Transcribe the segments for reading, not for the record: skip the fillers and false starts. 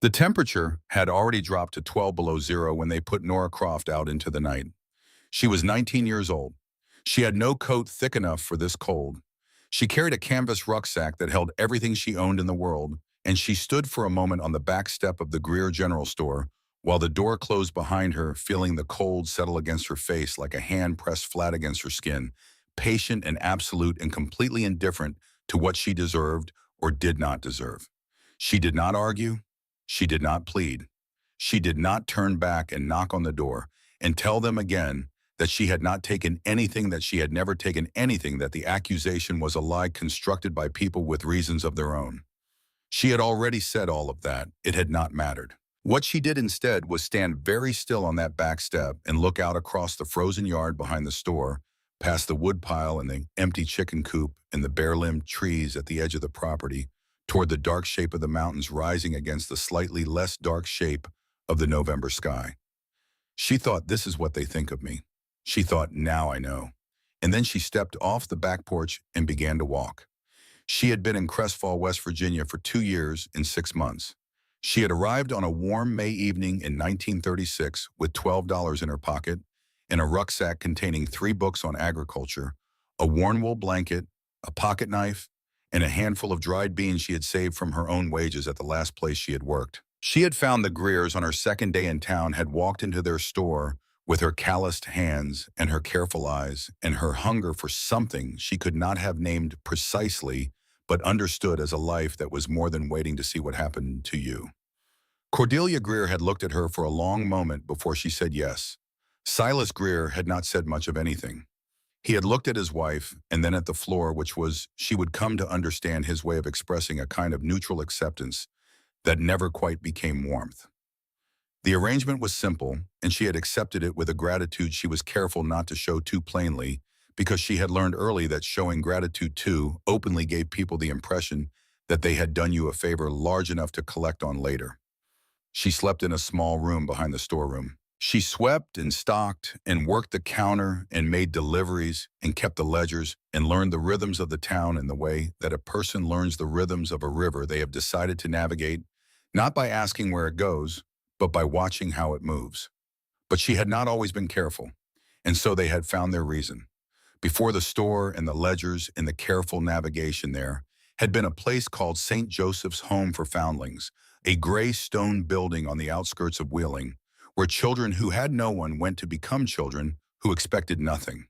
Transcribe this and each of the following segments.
The temperature had already dropped to 12 below zero when they put Nora Croft out into the night. She was 19 years old. She had no coat thick enough for this cold. She carried a canvas rucksack that held everything she owned in the world, and she stood for a moment on the back step of the Greer General Store while the door closed behind her, feeling the cold settle against her face like a hand pressed flat against her skin, patient and absolute and completely indifferent to what she deserved or did not deserve. She did not argue. She did not plead. She did not turn back and knock on the door and tell them again that she had not taken anything, that she had never taken anything, that the accusation was a lie constructed by people with reasons of their own. She had already said all of that. It had not mattered. What she did instead was stand very still on that back step and look out across the frozen yard behind the store, past the woodpile and the empty chicken coop and the bare-limbed trees at the edge of the property, toward the dark shape of the mountains rising against the slightly less dark shape of the November sky. She thought, this is what they think of me. She thought, now I know. And then she stepped off the back porch and began to walk. She had been in Crestfall, West Virginia for 2 years and 6 months. She had arrived on a warm May evening in 1936 with $12 in her pocket and a rucksack containing 3 books on agriculture, a worn wool blanket, a pocket knife, and a handful of dried beans she had saved from her own wages at the last place she had worked. She had found the Greers on her second day in town, had walked into their store with her calloused hands and her careful eyes and her hunger for something she could not have named precisely, but understood as a life that was more than waiting to see what happened to you. Cordelia Greer had looked at her for a long moment before she said yes. Silas Greer had not said much of anything. He had looked at his wife and then at the floor, which was, she would come to understand, his way of expressing a kind of neutral acceptance that never quite became warmth. The arrangement was simple, and she had accepted it with a gratitude she was careful not to show too plainly, because she had learned early that showing gratitude too openly gave people the impression that they had done you a favor large enough to collect on later. She slept in a small room behind the storeroom. She swept and stocked and worked the counter and made deliveries and kept the ledgers and learned the rhythms of the town in the way that a person learns the rhythms of a river they have decided to navigate, not by asking where it goes, but by watching how it moves. But she had not always been careful, and so they had found their reason. Before the store and the ledgers and the careful navigation there had been a place called St. Joseph's Home for Foundlings, a gray stone building on the outskirts of Wheeling, where children who had no one went to become children who expected nothing.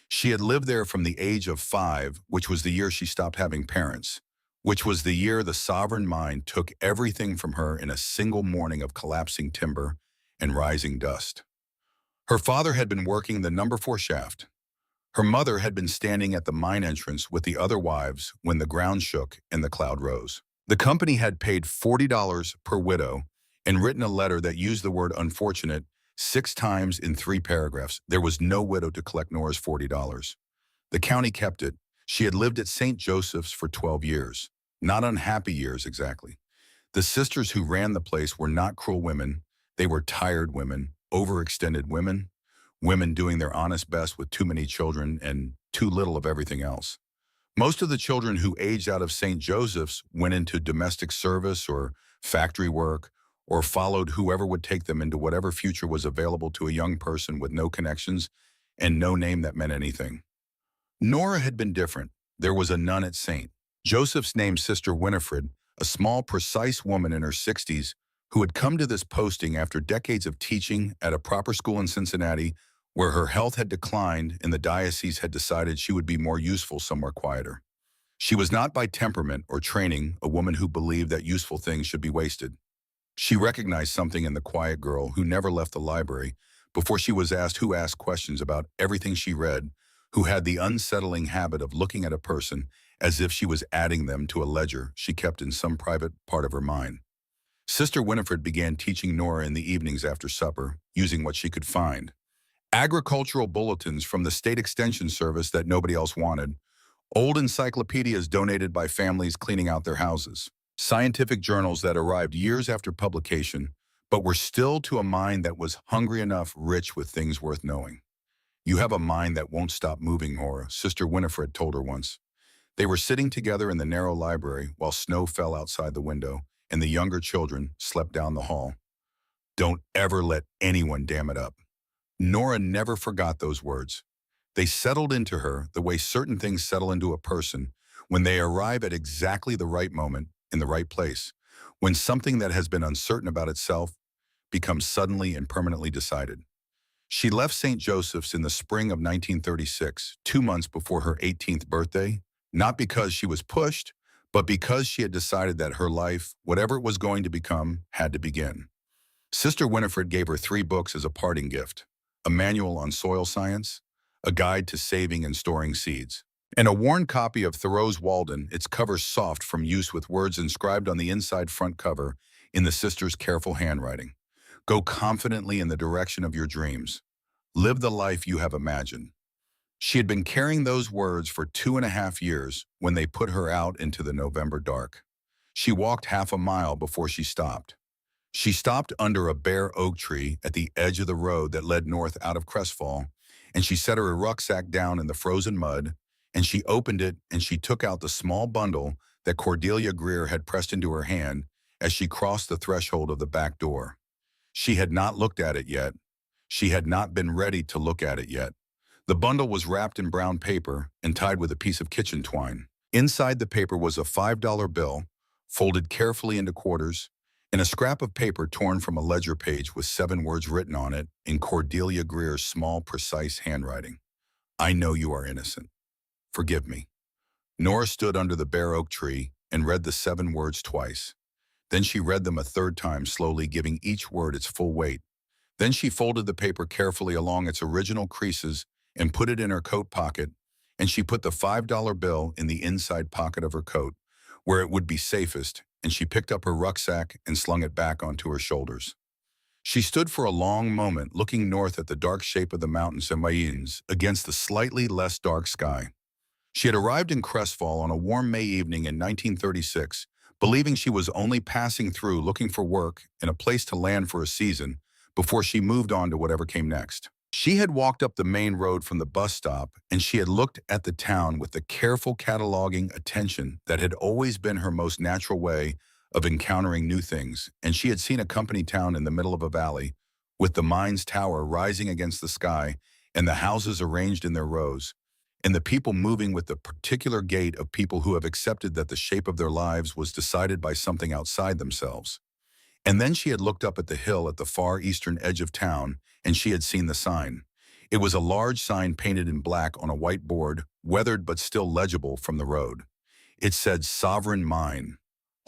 She had lived there from the age of 5, which was the year she stopped having parents, which was the year the sovereign mind took everything from her in a single morning of collapsing timber and rising dust. Her father had been working the number 4 shaft. Her mother had been standing at the mine entrance with the other wives when the ground shook and the cloud rose. The company had paid $40 per widow and written a letter that used the word unfortunate 6 times in 3 paragraphs. There was no widow to collect Nora's $40. The county kept it. She had lived at St. Joseph's for 12 years. Not unhappy years, exactly. The sisters who ran the place were not cruel women. They were tired women, overextended women, women doing their honest best with too many children and too little of everything else. Most of the children who aged out of St. Joseph's went into domestic service or factory work, or followed whoever would take them into whatever future was available to a young person with no connections and no name that meant anything. Nora had been different. There was a nun at St. Joseph's named Sister Winifred, a small, precise woman in her 60s who had come to this posting after decades of teaching at a proper school in Cincinnati, where her health had declined and the diocese had decided she would be more useful somewhere quieter. She was not by temperament or training a woman who believed that useful things should be wasted. She recognized something in the quiet girl who never left the library before she was asked who asked questions about everything she read, who had the unsettling habit of looking at a person as if she was adding them to a ledger she kept in some private part of her mind. Sister Winifred began teaching Nora in the evenings after supper, using what she could find. Agricultural bulletins from the state extension service that nobody else wanted, old encyclopedias donated by families cleaning out their houses, scientific journals that arrived years after publication, but were still to a mind that was hungry enough, rich with things worth knowing. "You have a mind that won't stop moving, Nora," Sister Winifred told her once. They were sitting together in the narrow library while snow fell outside the window, and the younger children slept down the hall. Don't ever let anyone dam it up. Nora never forgot those words. They settled into her the way certain things settle into a person when they arrive at exactly the right moment in the right place, when something that has been uncertain about itself becomes suddenly and permanently decided. She left St. Joseph's in the spring of 1936, 2 months before her 18th birthday, not because she was pushed, but because she had decided that her life, whatever it was going to become, had to begin. Sister Winifred gave her 3 books as a parting gift: a manual on soil science, a guide to saving and storing seeds, and a worn copy of Thoreau's Walden, its cover soft from use with words inscribed on the inside front cover in the sister's careful handwriting. Go confidently in the direction of your dreams. Live the life you have imagined. She had been carrying those words for 2.5 years when they put her out into the November dark. She walked half a mile before she stopped. She stopped under a bare oak tree at the edge of the road that led north out of Crestfall, and she set her rucksack down in the frozen mud, and she opened it and she took out the small bundle that Cordelia Greer had pressed into her hand as she crossed the threshold of the back door. She had not looked at it yet. She had not been ready to look at it yet. The bundle was wrapped in brown paper and tied with a piece of kitchen twine. Inside the paper was a $5 bill, folded carefully into quarters, and a scrap of paper torn from a ledger page with 7 words written on it in Cordelia Greer's small, precise handwriting. I know you are innocent. Forgive me. Nora stood under the bare oak tree and read the 7 words twice. Then she read them a third time, slowly giving each word its full weight. Then she folded the paper carefully along its original creases and put it in her coat pocket, and she put the $5 bill in the inside pocket of her coat, where it would be safest, and she picked up her rucksack and slung it back onto her shoulders. She stood for a long moment looking north at the dark shape of the mountains and Mayens against the slightly less dark sky. She had arrived in Crestfall on a warm May evening in 1936, believing she was only passing through looking for work and a place to land for a season before she moved on to whatever came next. She had walked up the main road from the bus stop, and she had looked at the town with the careful cataloging attention that had always been her most natural way of encountering new things, and she had seen a company town in the middle of a valley, with the mine's tower rising against the sky, and the houses arranged in their rows, and the people moving with the particular gait of people who have accepted that the shape of their lives was decided by something outside themselves. And then she had looked up at the hill at the far eastern edge of town, and she had seen the sign. It was a large sign painted in black on a white board, weathered but still legible from the road. It said Sovereign Mine,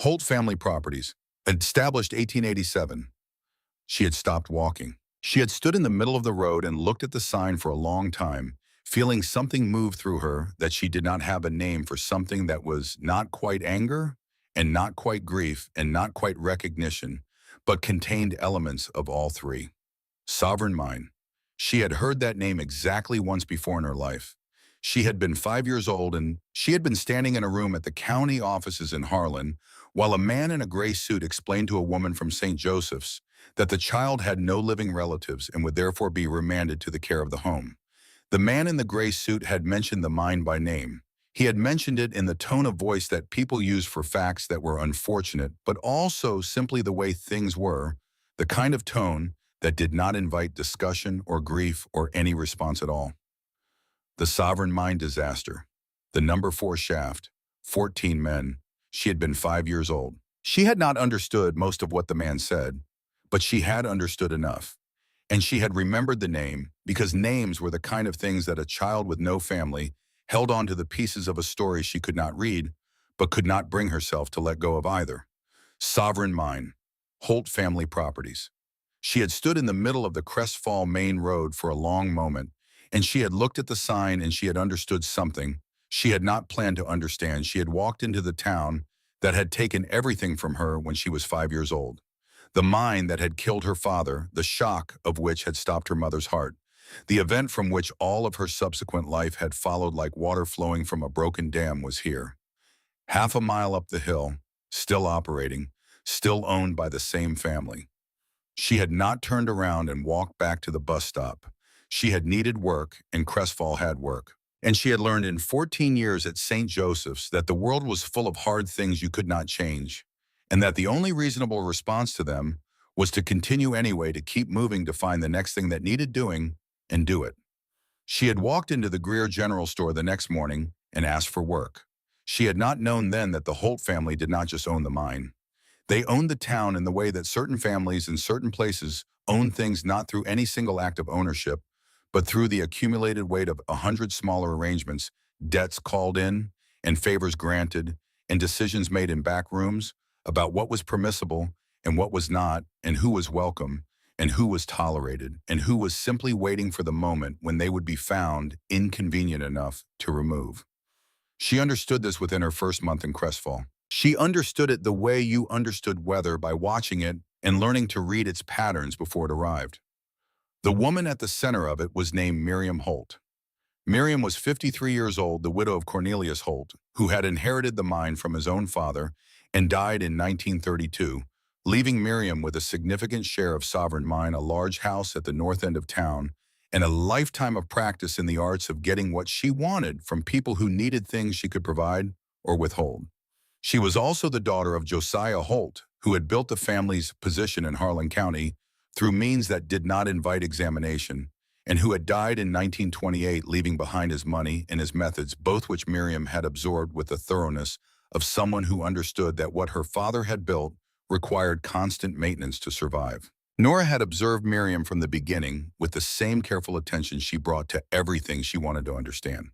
Holt Family Properties, established 1887. She had stopped walking. She had stood in the middle of the road and looked at the sign for a long time, feeling something move through her that she did not have a name for, something that was not quite anger, and not quite grief, and not quite recognition, but contained elements of all 3. Sovereign Mine. She had heard that name exactly once before in her life. She had been 5 years old, and she had been standing in a room at the county offices in Harlan while a man in a gray suit explained to a woman from St. Joseph's that the child had no living relatives and would therefore be remanded to the care of the home. The man in the gray suit had mentioned the mine by name. He had mentioned it in the tone of voice that people use for facts that were unfortunate, but also simply the way things were, the kind of tone that did not invite discussion or grief or any response at all. The Sovereign Mine disaster. The number 4 shaft. 14 men. She had been 5 years old. She had not understood most of what the man said, but she had understood enough. And she had remembered the name because names were the kind of things that a child with no family held on to, the pieces of a story she could not read, but could not bring herself to let go of either. Sovereign Mine. Holt Family Properties. She had stood in the middle of the Crestfall main road for a long moment, and she had looked at the sign and she had understood something she had not planned to understand. She had walked into the town that had taken everything from her when she was 5 years old. The mine that had killed her father, the shock of which had stopped her mother's heart. The event from which all of her subsequent life had followed like water flowing from a broken dam was here. Half a mile up the hill, still operating, still owned by the same family. She had not turned around and walked back to the bus stop. She had needed work, and Crestfall had work. And she had learned in 14 years at St. Joseph's that the world was full of hard things you could not change, and that the only reasonable response to them was to continue anyway, to keep moving, to find the next thing that needed doing and do it. She had walked into the Greer General Store the next morning and asked for work. She had not known then that the Holt family did not just own the mine. They owned the town in the way that certain families in certain places own things, not through any single act of ownership, but through the accumulated weight of 100 smaller arrangements, debts called in, and favors granted, and decisions made in back rooms about what was permissible and what was not, and who was welcome and who was tolerated, and who was simply waiting for the moment when they would be found inconvenient enough to remove. She understood this within her first month in Crestfall. She understood it the way you understood weather, by watching it and learning to read its patterns before it arrived. The woman at the center of it was named Miriam Holt. Miriam was 53 years old, the widow of Cornelius Holt, who had inherited the mine from his own father and died in 1932, leaving Miriam with a significant share of Sovereign Mine, a large house at the north end of town, and a lifetime of practice in the arts of getting what she wanted from people who needed things she could provide or withhold. She was also the daughter of Josiah Holt, who had built the family's position in Harlan County through means that did not invite examination, and who had died in 1928, leaving behind his money and his methods, both which Miriam had absorbed with the thoroughness of someone who understood that what her father had built required constant maintenance to survive. Nora had observed Miriam from the beginning with the same careful attention she brought to everything she wanted to understand.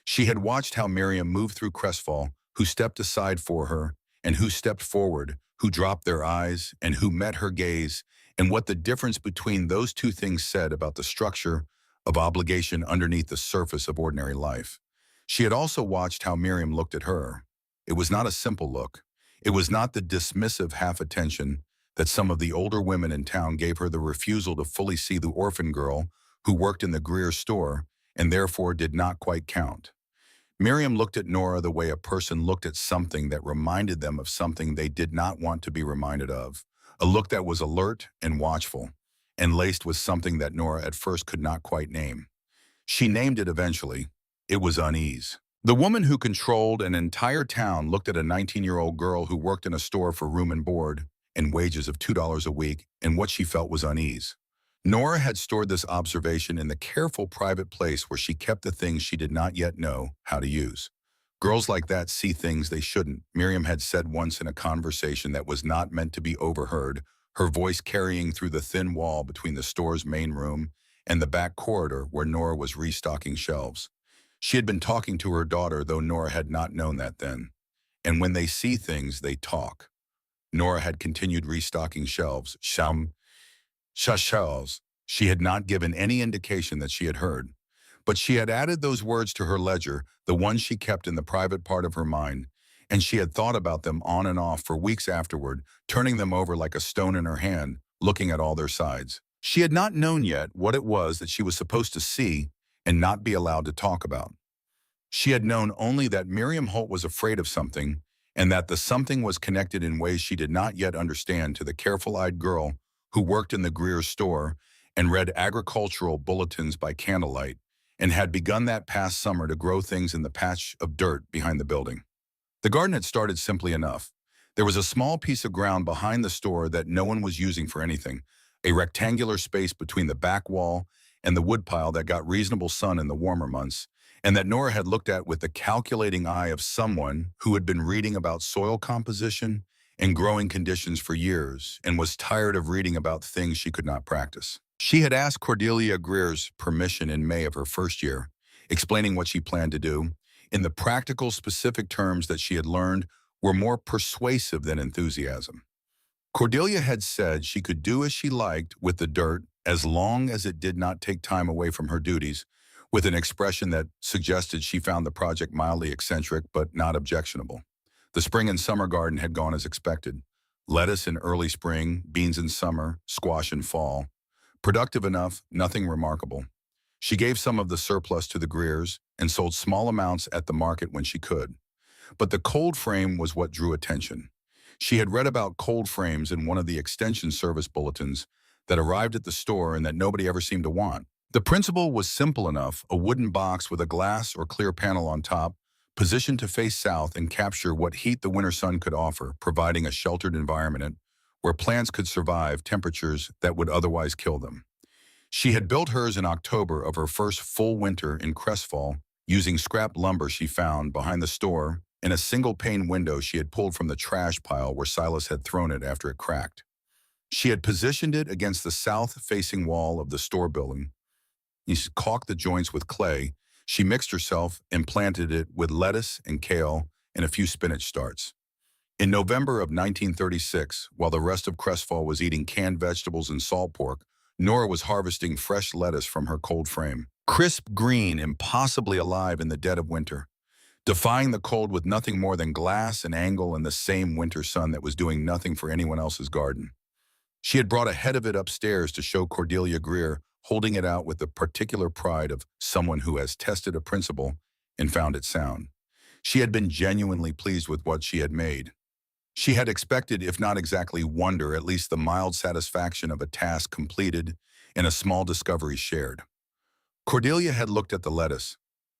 She had watched how Miriam moved through Crestfall, who stepped aside for her, and who stepped forward, who dropped their eyes, and who met her gaze, and what the difference between those two things said about the structure of obligation underneath the surface of ordinary life. She had also watched how Miriam looked at her. It was not a simple look. It was not the dismissive half-attention that some of the older women in town gave her, the refusal to fully see the orphan girl who worked in the Greer store and therefore did not quite count. Miriam looked at Nora the way a person looked at something that reminded them of something they did not want to be reminded of, a look that was alert and watchful, and laced with something that Nora at first could not quite name. She named it eventually. It was unease. The woman who controlled an entire town looked at a 19-year-old girl who worked in a store for room and board and wages of $2 a week, and what she felt was unease. Nora had stored this observation in the careful private place where she kept the things she did not yet know how to use. Girls like that see things they shouldn't, Miriam had said once in a conversation that was not meant to be overheard, her voice carrying through the thin wall between the store's main room and the back corridor where Nora was restocking shelves. She had been talking to her daughter, though Nora had not known that then. And when they see things, they talk. Nora had continued restocking shelves. Shelves. She had not given any indication that she had heard. But she had added those words to her ledger, the ones she kept in the private part of her mind, and she had thought about them on and off for weeks afterward, turning them over like a stone in her hand, looking at all their sides. She had not known yet what it was that she was supposed to see and not be allowed to talk about. She had known only that Miriam Holt was afraid of something, and that the something was connected in ways she did not yet understand to the careful-eyed girl who worked in the Greer store and read agricultural bulletins by candlelight, and had begun that past summer to grow things in the patch of dirt behind the building. The garden had started simply enough. There was a small piece of ground behind the store that no one was using for anything, a rectangular space between the back wall and the woodpile that got reasonable sun in the warmer months, and that Nora had looked at with the calculating eye of someone who had been reading about soil composition and growing conditions for years and was tired of reading about things she could not practice. She had asked Cordelia Greer's permission in May of her first year, explaining what she planned to do, in the practical, specific terms that she had learned were more persuasive than enthusiasm. Cordelia had said she could do as she liked with the dirt as long as it did not take time away from her duties, with an expression that suggested she found the project mildly eccentric but not objectionable. The spring and summer garden had gone as expected. Lettuce in early spring, beans in summer, squash in fall. Productive enough, nothing remarkable. She gave some of the surplus to the Greers and sold small amounts at the market when she could. But the cold frame was what drew attention. She had read about cold frames in one of the extension service bulletins that arrived at the store and that nobody ever seemed to want. The principle was simple enough, a wooden box with a glass or clear panel on top, positioned to face south and capture what heat the winter sun could offer, providing a sheltered environment where plants could survive temperatures that would otherwise kill them. She had built hers in October of her first full winter in Crestfall, using scrap lumber she found behind the store and a single-pane window she had pulled from the trash pile where Silas had thrown it after it cracked. She had positioned it against the south-facing wall of the store building. She caulked the joints with clay. She mixed herself and planted it with lettuce and kale and a few spinach starts. In November of 1936, while the rest of Crestfall was eating canned vegetables and salt pork, Nora was harvesting fresh lettuce from her cold frame. Crisp green, impossibly alive in the dead of winter, defying the cold with nothing more than glass and angle and the same winter sun that was doing nothing for anyone else's garden. She had brought a head of it upstairs to show Cordelia Greer, holding it out with the particular pride of someone who has tested a principle and found it sound. She had been genuinely pleased with what she had made. She had expected, if not exactly wonder, at least the mild satisfaction of a task completed and a small discovery shared. Cordelia had looked at the lettuce.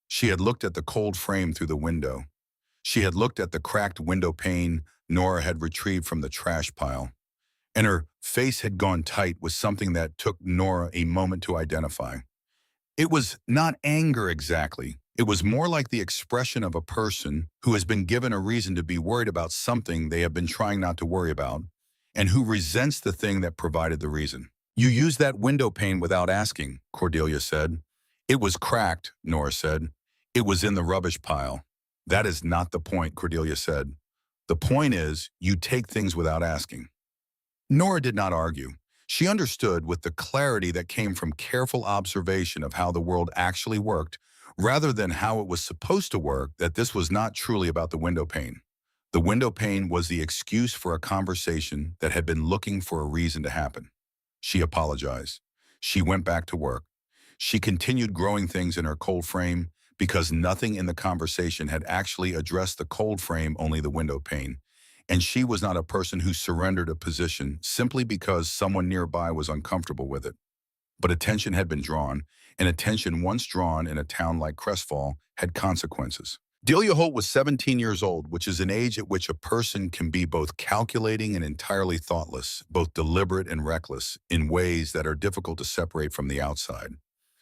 She had looked at the cold frame through the window. She had looked at the cracked window pane Nora had retrieved from the trash pile. And her face had gone tight with something that took Nora a moment to identify. It was not anger exactly. It was more like the expression of a person who has been given a reason to be worried about something they have been trying not to worry about, and who resents the thing that provided the reason. "You used that window pane without asking," Cordelia said. "It was cracked," Nora said. "It was in the rubbish pile." "That is not the point," Cordelia said. "The point is, you take things without asking." Nora did not argue. She understood with the clarity that came from careful observation of how the world actually worked, rather than how it was supposed to work, that this was not truly about the window pane. The window pane was the excuse for a conversation that had been looking for a reason to happen. She apologized. She went back to work. She continued growing things in her cold frame because nothing in the conversation had actually addressed the cold frame, only the window pane. And she was not a person who surrendered a position simply because someone nearby was uncomfortable with it. But attention had been drawn, and attention once drawn in a town like Crestfall had consequences. Delia Holt was 17 years old, which is an age at which a person can be both calculating and entirely thoughtless, both deliberate and reckless, in ways that are difficult to separate from the outside.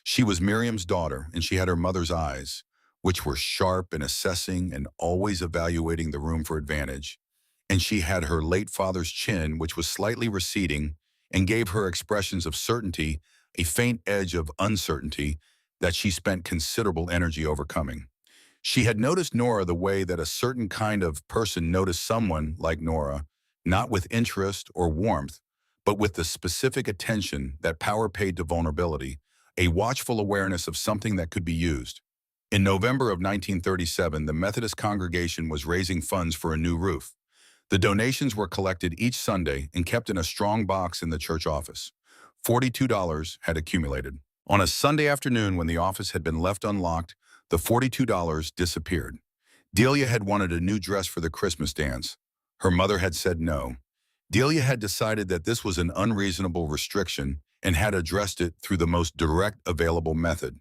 She was Miriam's daughter, and she had her mother's eyes, which were sharp and assessing and always evaluating the room for advantage. And she had her late father's chin, which was slightly receding, and gave her expressions of certainty a faint edge of uncertainty that she spent considerable energy overcoming. She had noticed Nora the way that a certain kind of person noticed someone like Nora, not with interest or warmth, but with the specific attention that power paid to vulnerability, a watchful awareness of something that could be used. In November of 1937, the Methodist congregation was raising funds for a new roof. The donations were collected each Sunday and kept in a strong box in the church office. $42 had accumulated. On a Sunday afternoon when the office had been left unlocked, the $42 disappeared. Delia had wanted a new dress for the Christmas dance. Her mother had said no. Delia had decided that this was an unreasonable restriction and had addressed it through the most direct available method.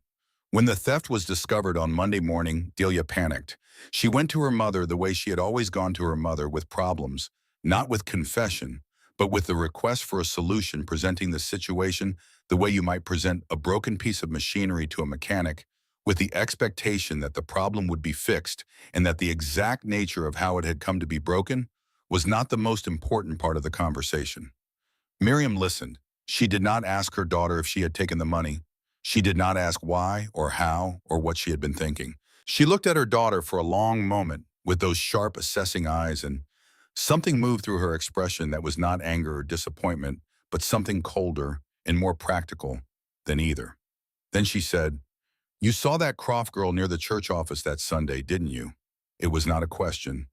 When the theft was discovered on Monday morning, Delia panicked. She went to her mother the way she had always gone to her mother with problems, not with confession, but with the request for a solution, presenting the situation the way you might present a broken piece of machinery to a mechanic, with the expectation that the problem would be fixed and that the exact nature of how it had come to be broken was not the most important part of the conversation. Miriam listened. She did not ask her daughter if she had taken the money. She did not ask why or how or what she had been thinking. She looked at her daughter for a long moment with those sharp, assessing eyes, and something moved through her expression that was not anger or disappointment, but something colder and more practical than either. Then she said, "You saw that Croft girl near the church office that Sunday, didn't you?" It was not a question.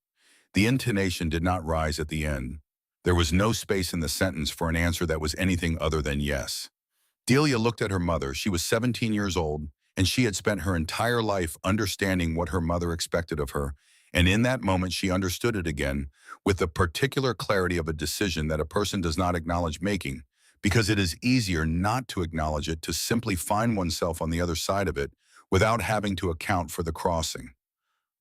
The intonation did not rise at the end. There was no space in the sentence for an answer that was anything other than yes. Delia looked at her mother. She was 17 years old, and she had spent her entire life understanding what her mother expected of her, and in that moment she understood it again, with the particular clarity of a decision that a person does not acknowledge making, because it is easier not to acknowledge it, to simply find oneself on the other side of it without having to account for the crossing.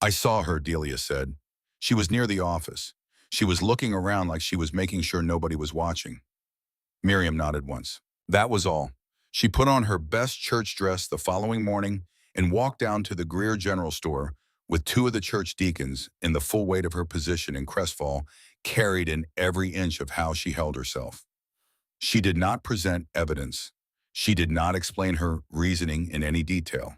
I saw her, Delia said. She was near the office. She was looking around like she was making sure nobody was watching. Miriam nodded once. That was all. She put on her best church dress the following morning and walked down to the Greer General Store with two of the church deacons in the full weight of her position in Crestfall, carried in every inch of how she held herself. She did not present evidence. She did not explain her reasoning in any detail.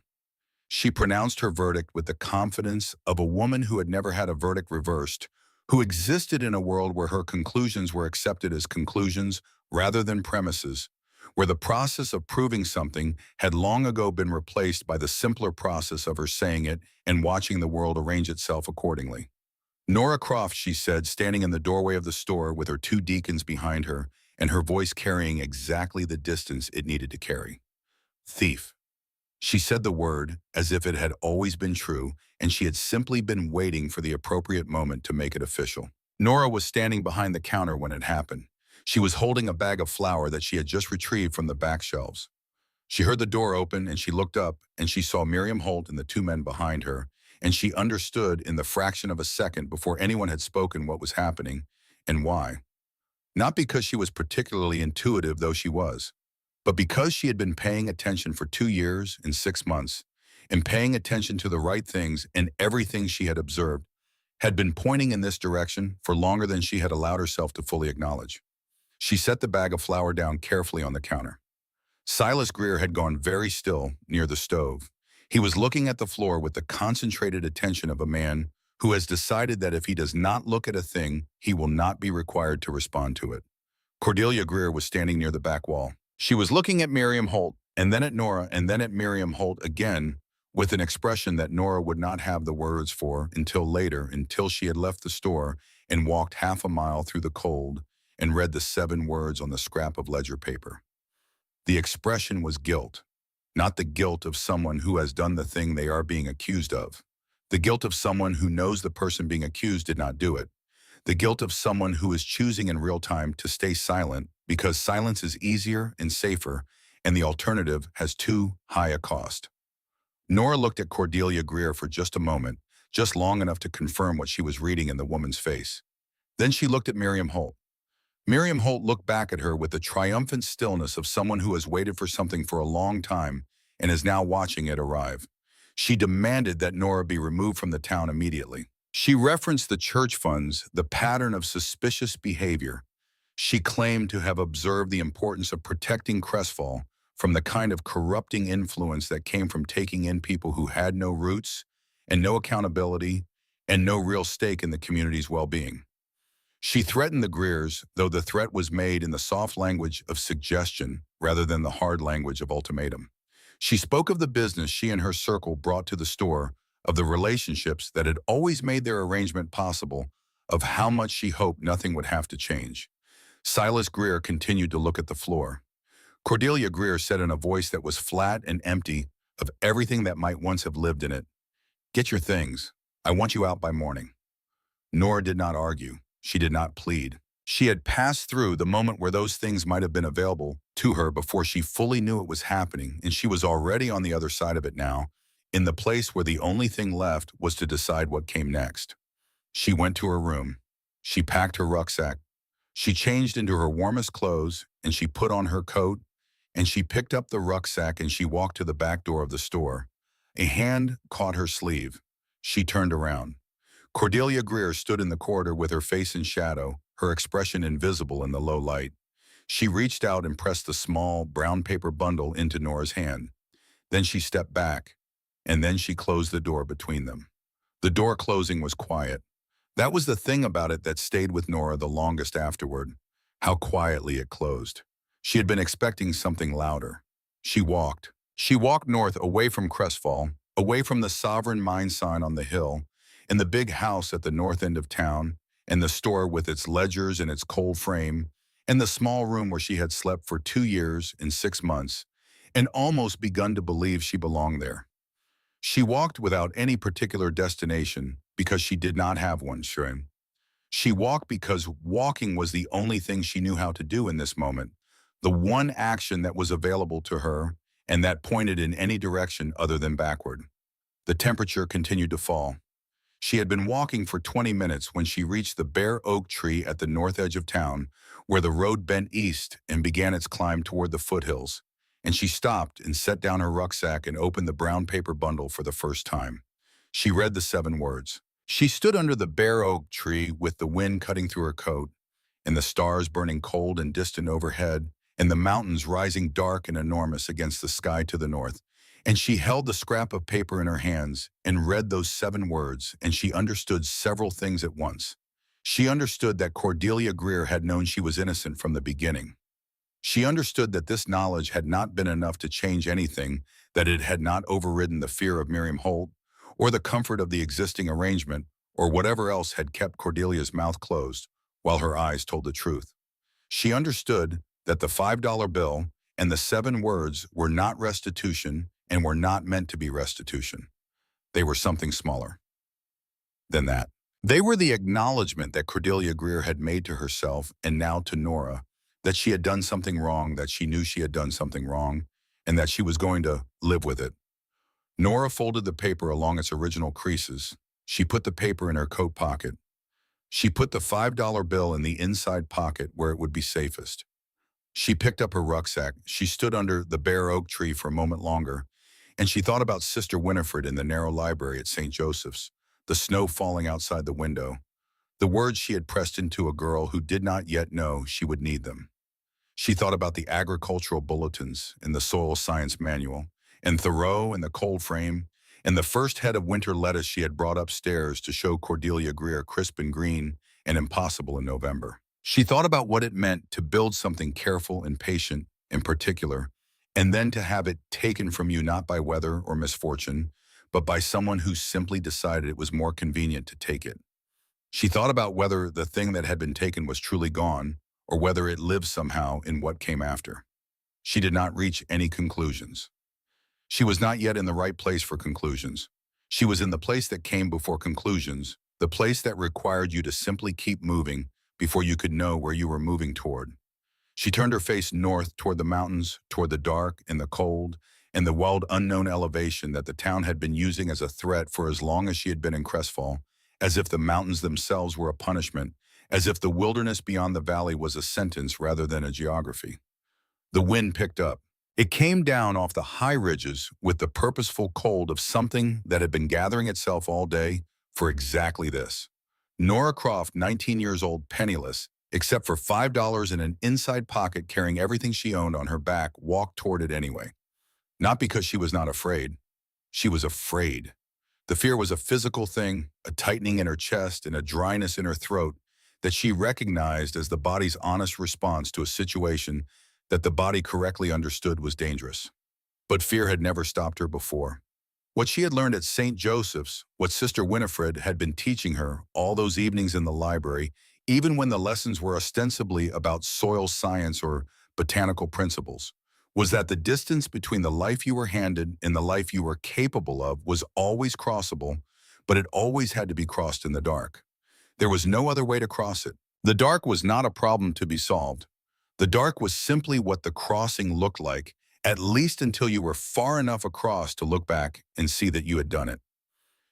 She pronounced her verdict with the confidence of a woman who had never had a verdict reversed, who existed in a world where her conclusions were accepted as conclusions rather than premises, where the process of proving something had long ago been replaced by the simpler process of her saying it and watching the world arrange itself accordingly. Nora Croft, she said, standing in the doorway of the store with her two deacons behind her and her voice carrying exactly the distance it needed to carry. Thief. She said the word as if it had always been true, and she had simply been waiting for the appropriate moment to make it official. Nora was standing behind the counter when it happened. She was holding a bag of flour that she had just retrieved from the back shelves. She heard the door open and she looked up and she saw Miriam Holt and the two men behind her, and she understood in the fraction of a second before anyone had spoken what was happening and why. Not because she was particularly intuitive, though she was, but because she had been paying attention for 2 years and 6 months, and paying attention to the right things, and everything she had observed had been pointing in this direction for longer than she had allowed herself to fully acknowledge. She set the bag of flour down carefully on the counter. Silas Greer had gone very still near the stove. He was looking at the floor with the concentrated attention of a man who has decided that if he does not look at a thing, he will not be required to respond to it. Cordelia Greer was standing near the back wall. She was looking at Miriam Holt, and then at Nora, and then at Miriam Holt again, with an expression that Nora would not have the words for until later, until she had left the store and walked half a mile through the cold and read the 7 words on the scrap of ledger paper. The expression was guilt, not the guilt of someone who has done the thing they are being accused of. The guilt of someone who knows the person being accused did not do it. The guilt of someone who is choosing in real time to stay silent because silence is easier and safer, and the alternative has too high a cost. Nora looked at Cordelia Greer for just a moment, just long enough to confirm what she was reading in the woman's face. Then she looked at Miriam Holt. Miriam Holt looked back at her with the triumphant stillness of someone who has waited for something for a long time and is now watching it arrive. She demanded that Nora be removed from the town immediately. She referenced the church funds, the pattern of suspicious behavior. She claimed to have observed the importance of protecting Crestfall from the kind of corrupting influence that came from taking in people who had no roots and no accountability and no real stake in the community's well-being. She threatened the Greers, though the threat was made in the soft language of suggestion rather than the hard language of ultimatum. She spoke of the business she and her circle brought to the store, of the relationships that had always made their arrangement possible, of how much she hoped nothing would have to change. Silas Greer continued to look at the floor. Cordelia Greer said in a voice that was flat and empty of everything that might once have lived in it, "Get your things. I want you out by morning." Nora did not argue. She did not plead. She had passed through the moment where those things might have been available to her before she fully knew it was happening, and she was already on the other side of it now, in the place where the only thing left was to decide what came next. She went to her room. She packed her rucksack. She changed into her warmest clothes, and she put on her coat, and she picked up the rucksack and she walked to the back door of the store. A hand caught her sleeve. She turned around. Cordelia Greer stood in the corridor with her face in shadow, her expression invisible in the low light. She reached out and pressed the small, brown paper bundle into Nora's hand. Then she stepped back, and then she closed the door between them. The door closing was quiet. That was the thing about it that stayed with Nora the longest afterward, how quietly it closed. She had been expecting something louder. She walked. She walked north away from Crestfall, away from the Sovereign Mine sign on the hill, and the big house at the north end of town, and the store with its ledgers and its cold frame, and the small room where she had slept for 2 years and 6 months, and almost begun to believe she belonged there. She walked without any particular destination because she did not have one, Shirin. She walked because walking was the only thing she knew how to do in this moment, the one action that was available to her and that pointed in any direction other than backward. The temperature continued to fall. She had been walking for 20 minutes when she reached the bare oak tree at the north edge of town, where the road bent east and began its climb toward the foothills. And she stopped and set down her rucksack and opened the brown paper bundle for the first time. She read the 7 words. She stood under the bare oak tree with the wind cutting through her coat, and the stars burning cold and distant overhead, and the mountains rising dark and enormous against the sky to the north. And she held the scrap of paper in her hands and read those 7 words, and she understood several things at once. She understood that Cordelia Greer had known she was innocent from the beginning. She understood that this knowledge had not been enough to change anything, that it had not overridden the fear of Miriam Holt, or the comfort of the existing arrangement, or whatever else had kept Cordelia's mouth closed, while her eyes told the truth. She understood that the $5 bill and the 7 words were not restitution and were not meant to be restitution. They were something smaller than that. They were the acknowledgement that Cordelia Greer had made to herself and now to Nora, that she had done something wrong, that she knew she had done something wrong, and that she was going to live with it. Nora folded the paper along its original creases. She put the paper in her coat pocket. She put the $5 bill in the inside pocket where it would be safest. She picked up her rucksack. She stood under the bare oak tree for a moment longer, and she thought about Sister Winifred in the narrow library at St. Joseph's, the snow falling outside the window, the words she had pressed into a girl who did not yet know she would need them. She thought about the agricultural bulletins and the soil science manual, and Thoreau and the cold frame, and the first head of winter lettuce she had brought upstairs to show Cordelia Greer crisp and green and impossible in November. She thought about what it meant to build something careful and patient and particular, and then to have it taken from you not by weather or misfortune, but by someone who simply decided it was more convenient to take it. She thought about whether the thing that had been taken was truly gone, or whether it lived somehow in what came after. She did not reach any conclusions. She was not yet in the right place for conclusions. She was in the place that came before conclusions, the place that required you to simply keep moving before you could know where you were moving toward. She turned her face north toward the mountains, toward the dark and the cold, and the wild unknown elevation that the town had been using as a threat for as long as she had been in Crestfall, as if the mountains themselves were a punishment, as if the wilderness beyond the valley was a sentence rather than a geography. The wind picked up. It came down off the high ridges with the purposeful cold of something that had been gathering itself all day for exactly this. Nora Croft, 19 years old, penniless, except for $5 in an inside pocket carrying everything she owned on her back, walked toward it anyway. Not because she was not afraid. She was afraid. The fear was a physical thing, a tightening in her chest and a dryness in her throat that she recognized as the body's honest response to a situation that the body correctly understood was dangerous. But fear had never stopped her before. What she had learned at St. Joseph's, what Sister Winifred had been teaching her all those evenings in the library, even when the lessons were ostensibly about soil science or botanical principles, was that the distance between the life you were handed and the life you were capable of was always crossable, but it always had to be crossed in the dark. There was no other way to cross it. The dark was not a problem to be solved. The dark was simply what the crossing looked like, at least until you were far enough across to look back and see that you had done it.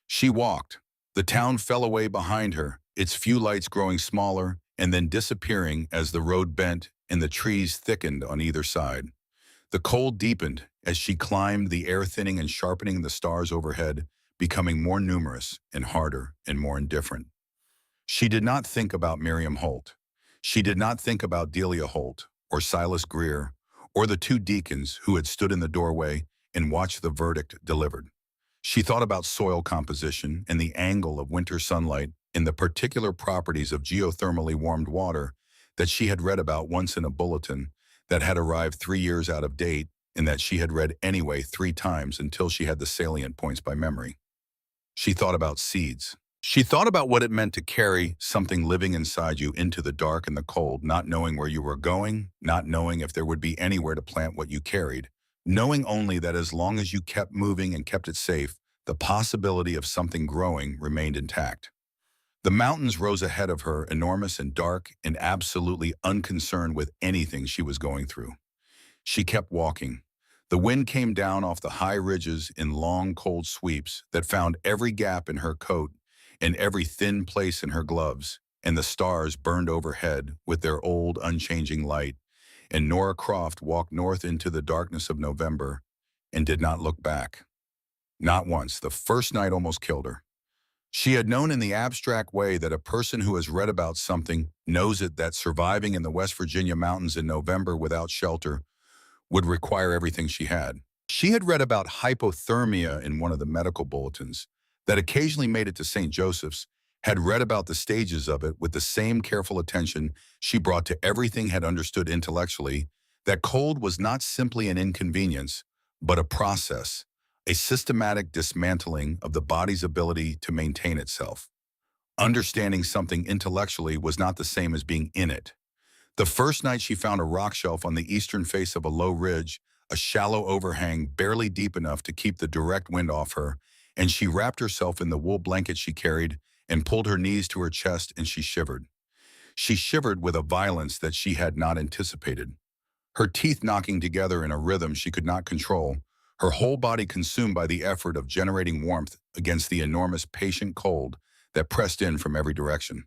She walked. The town fell away behind her, its few lights growing smaller and then disappearing as the road bent and the trees thickened on either side. The cold deepened as she climbed, the air thinning and sharpening the stars overhead, becoming more numerous and harder and more indifferent. She did not think about Miriam Holt. She did not think about Delia Holt or Silas Greer or the 2 deacons who had stood in the doorway and watched the verdict delivered. She thought about soil composition and the angle of winter sunlight and the particular properties of geothermally warmed water that she had read about once in a bulletin that had arrived 3 years out of date and that she had read anyway 3 times until she had the salient points by memory. She thought about seeds. She thought about what it meant to carry something living inside you into the dark and the cold, not knowing where you were going, not knowing if there would be anywhere to plant what you carried, knowing only that as long as you kept moving and kept it safe, the possibility of something growing remained intact. The mountains rose ahead of her, enormous and dark and absolutely unconcerned with anything she was going through. She kept walking. The wind came down off the high ridges in long, cold sweeps that found every gap in her coat and every thin place in her gloves, and the stars burned overhead with their old, unchanging light, and Nora Croft walked north into the darkness of November and did not look back. Not once. The first night almost killed her. She had known in the abstract way that a person who has read about something knows it, that surviving in the West Virginia mountains in November without shelter would require everything she had. She had read about hypothermia in one of the medical bulletins that occasionally made it to St. Joseph's, had read about the stages of it with the same careful attention she brought to everything, had understood intellectually that cold was not simply an inconvenience, but a process, a systematic dismantling of the body's ability to maintain itself. Understanding something intellectually was not the same as being in it. The first night she found a rock shelf on the eastern face of a low ridge, a shallow overhang barely deep enough to keep the direct wind off her, and she wrapped herself in the wool blanket she carried and pulled her knees to her chest, and she shivered. She shivered with a violence that she had not anticipated, her teeth knocking together in a rhythm she could not control, her whole body consumed by the effort of generating warmth against the enormous patient cold that pressed in from every direction.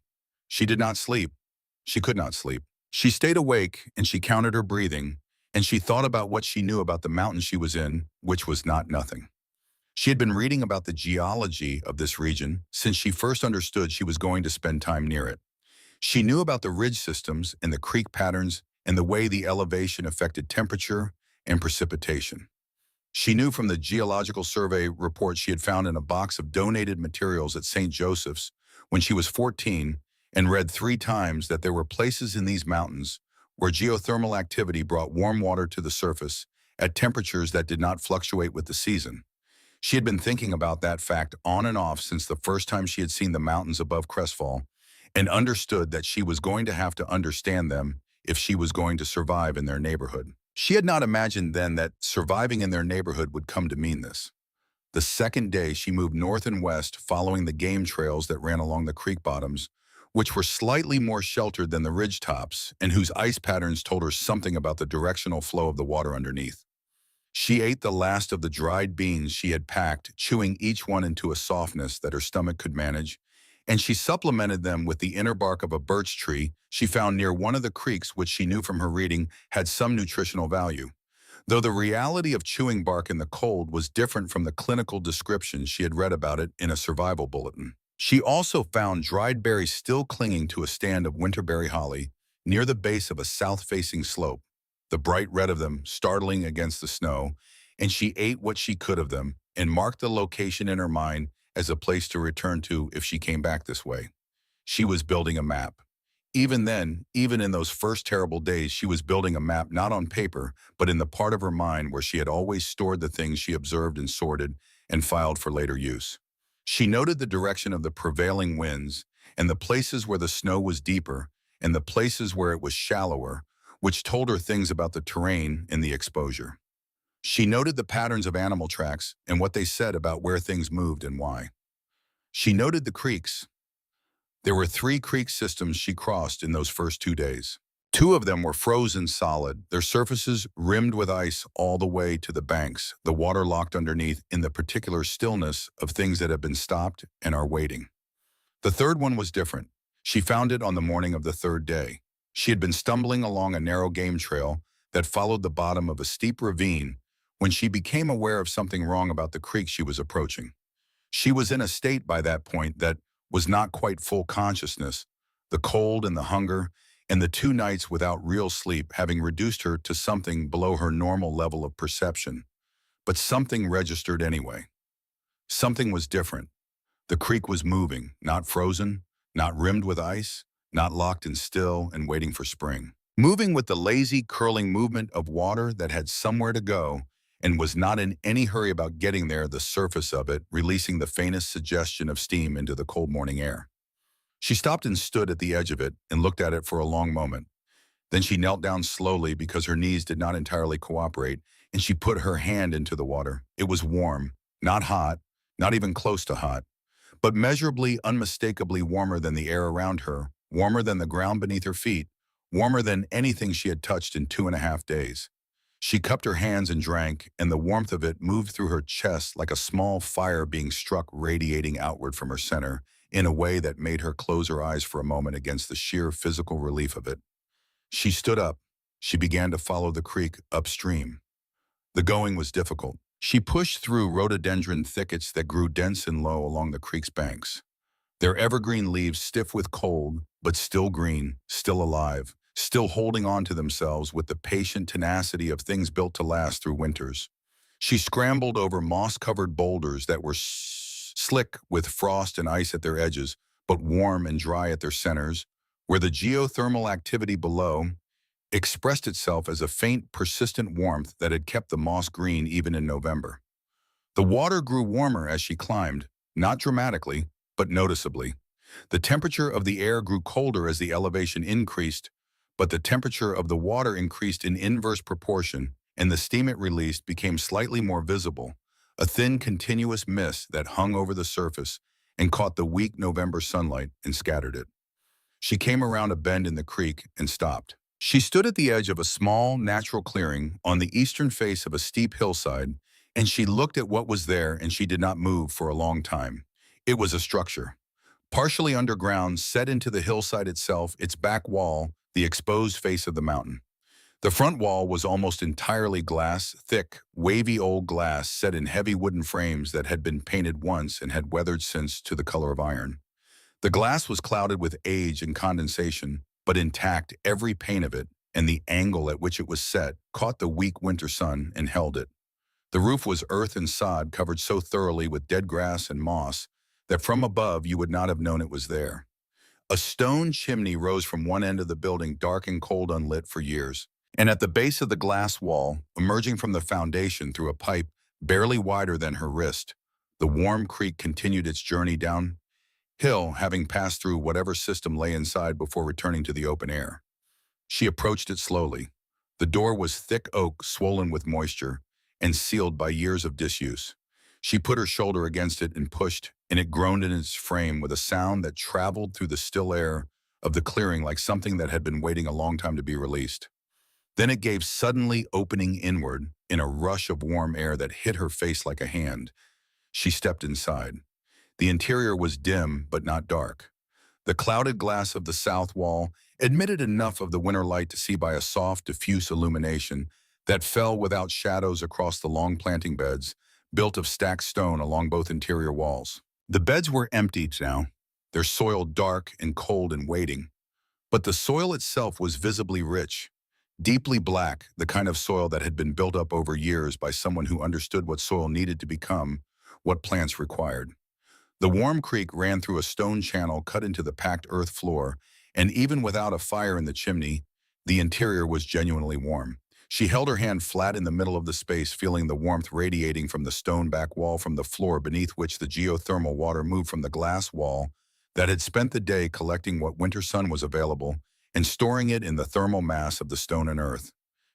She did not sleep. She could not sleep. She stayed awake, and she counted her breathing, and she thought about what she knew about the mountain she was in, which was not nothing. She had been reading about the geology of this region since she first understood she was going to spend time near it. She knew about the ridge systems and the creek patterns and the way the elevation affected temperature and precipitation. She knew from the Geological Survey report she had found in a box of donated materials at St. Joseph's when she was 14, and read 3 times that there were places in these mountains where geothermal activity brought warm water to the surface at temperatures that did not fluctuate with the season. She had been thinking about that fact on and off since the first time she had seen the mountains above Crestfall, and understood that she was going to have to understand them if she was going to survive in their neighborhood. She had not imagined then that surviving in their neighborhood would come to mean this. The second day, she moved north and west, following the game trails that ran along the creek bottoms, which were slightly more sheltered than the ridge tops, and whose ice patterns told her something about the directional flow of the water underneath. She ate the last of the dried beans she had packed, chewing each one into a softness that her stomach could manage, and she supplemented them with the inner bark of a birch tree she found near one of the creeks, which she knew from her reading had some nutritional value, though the reality of chewing bark in the cold was different from the clinical descriptions she had read about it in a survival bulletin. She also found dried berries still clinging to a stand of winterberry holly near the base of a south-facing slope, the bright red of them startling against the snow, and she ate what she could of them and marked the location in her mind as a place to return to if she came back this way. She was building a map. Even then, even in those first terrible days, she was building a map not on paper, but in the part of her mind where she had always stored the things she observed and sorted and filed for later use. She noted the direction of the prevailing winds and the places where the snow was deeper and the places where it was shallower, which told her things about the terrain and the exposure. She noted the patterns of animal tracks and what they said about where things moved and why. She noted the creeks. There were 3 creek systems she crossed in those first 2 days. 2 of them were frozen solid, their surfaces rimmed with ice all the way to the banks, the water locked underneath in the particular stillness of things that have been stopped and are waiting. The third one was different. She found it on the morning of the 3rd day. She had been stumbling along a narrow game trail that followed the bottom of a steep ravine when she became aware of something wrong about the creek she was approaching. She was in a state by that point that was not quite full consciousness, the cold and the hunger, and the 2 nights without real sleep having reduced her to something below her normal level of perception. But something registered anyway. Something was different. The creek was moving, not frozen, not rimmed with ice, not locked and still and waiting for spring. Moving with the lazy, curling movement of water that had somewhere to go and was not in any hurry about getting there, the surface of it releasing the faintest suggestion of steam into the cold morning air. She stopped and stood at the edge of it and looked at it for a long moment. Then she knelt down slowly because her knees did not entirely cooperate, and she put her hand into the water. It was warm, not hot, not even close to hot, but measurably, unmistakably warmer than the air around her, warmer than the ground beneath her feet, warmer than anything she had touched in 2.5 days. She cupped her hands and drank, and the warmth of it moved through her chest like a small fire being struck, radiating outward from her center in a way that made her close her eyes for a moment against the sheer physical relief of it. She stood up. She began to follow the creek upstream. The going was difficult. She pushed through rhododendron thickets that grew dense and low along the creek's banks. Their evergreen leaves stiff with cold, but still green, still alive, still holding on to themselves with the patient tenacity of things built to last through winters. She scrambled over moss-covered boulders that were slick with frost and ice at their edges, but warm and dry at their centers, where the geothermal activity below expressed itself as a faint, persistent warmth that had kept the moss green even in November. The water grew warmer as she climbed, not dramatically, but noticeably. The temperature of the air grew colder as the elevation increased, but the temperature of the water increased in inverse proportion, and the steam it released became slightly more visible, a thin, continuous mist that hung over the surface and caught the weak November sunlight and scattered it. She came around a bend in the creek and stopped. She stood at the edge of a small, natural clearing on the eastern face of a steep hillside, and she looked at what was there, and she did not move for a long time. It was a structure, partially underground, set into the hillside itself, its back wall, the exposed face of the mountain. The front wall was almost entirely glass, thick, wavy old glass set in heavy wooden frames that had been painted once and had weathered since to the color of iron. The glass was clouded with age and condensation, but intact, every pane of it, and the angle at which it was set caught the weak winter sun and held it. The roof was earth and sod covered so thoroughly with dead grass and moss that from above you would not have known it was there. A stone chimney rose from one end of the building, dark and cold, unlit for years. And at the base of the glass wall, emerging from the foundation through a pipe barely wider than her wrist, the warm creek continued its journey downhill, having passed through whatever system lay inside before returning to the open air. She approached it slowly. The door was thick oak, swollen with moisture, and sealed by years of disuse. She put her shoulder against it and pushed, and it groaned in its frame with a sound that traveled through the still air of the clearing like something that had been waiting a long time to be released. Then it gave suddenly, opening inward in a rush of warm air that hit her face like a hand. She stepped inside. The interior was dim but not dark. The clouded glass of the south wall admitted enough of the winter light to see by a soft, diffuse illumination that fell without shadows across the long planting beds, built of stacked stone along both interior walls. The beds were empty now, their soil dark and cold and waiting. But the soil itself was visibly rich, deeply black, the kind of soil that had been built up over years by someone who understood what soil needed to become, what plants required. The warm creek ran through a stone channel cut into the packed earth floor, and even without a fire in the chimney, the interior was genuinely warm. She held her hand flat in the middle of the space, feeling the warmth radiating from the stone back wall from the floor beneath which the geothermal water moved from the glass wall that had spent the day collecting what winter sun was available and storing it in the thermal mass of the stone and earth.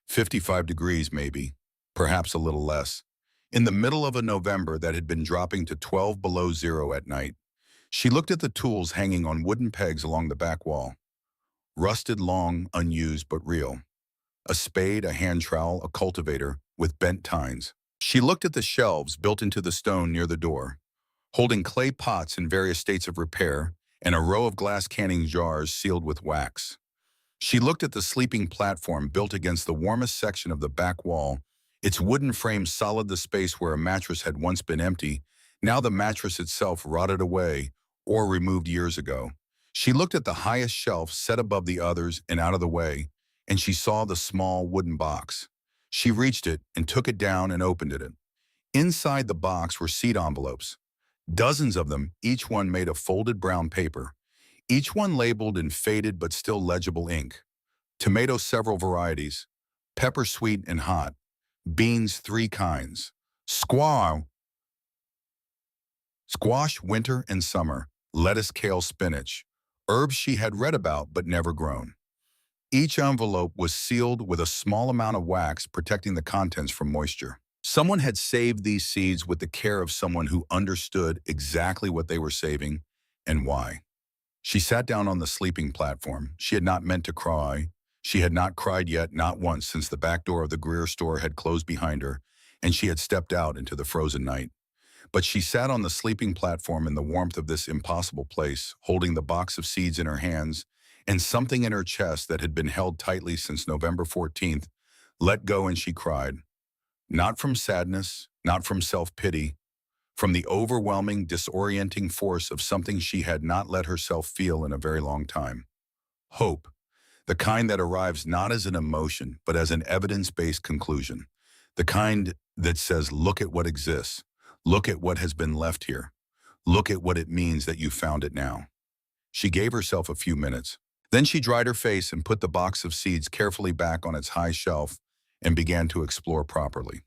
55 degrees maybe, perhaps a little less. In the middle of a November that had been dropping to 12 below zero at night, she looked at the tools hanging on wooden pegs along the back wall. Rusted, long, unused, but real. A spade, a hand trowel, a cultivator, with bent tines. She looked at the shelves built into the stone near the door, holding clay pots in various states of repair and a row of glass canning jars sealed with wax. She looked at the sleeping platform built against the warmest section of the back wall, its wooden frame solid the space where a mattress had once been empty, now the mattress itself rotted away or removed years ago. She looked at the highest shelf set above the others and out of the way, and she saw the small wooden box. She reached it and took it down and opened it. Inside the box were seed envelopes, dozens of them, each one made of folded brown paper, each one labeled in faded but still legible ink. Tomato several varieties, pepper sweet and hot, beans 3 kinds, squash winter and summer, lettuce, kale, spinach, herbs she had read about but never grown. Each envelope was sealed with a small amount of wax protecting the contents from moisture. Someone had saved these seeds with the care of someone who understood exactly what they were saving and why. She sat down on the sleeping platform. She had not meant to cry. She had not cried yet, not once, since the back door of the Greer store had closed behind her, and she had stepped out into the frozen night. But she sat on the sleeping platform in the warmth of this impossible place, holding the box of seeds in her hands, and something in her chest that had been held tightly since November 14th let go, and she cried. Not from sadness, not from self-pity, from the overwhelming, disorienting force of something she had not let herself feel in a very long time. Hope, the kind that arrives not as an emotion, but as an evidence-based conclusion. The kind that says, look at what exists. Look at what has been left here. Look at what it means that you found it now. She gave herself a few minutes. Then she dried her face and put the box of seeds carefully back on its high shelf and began to explore properly.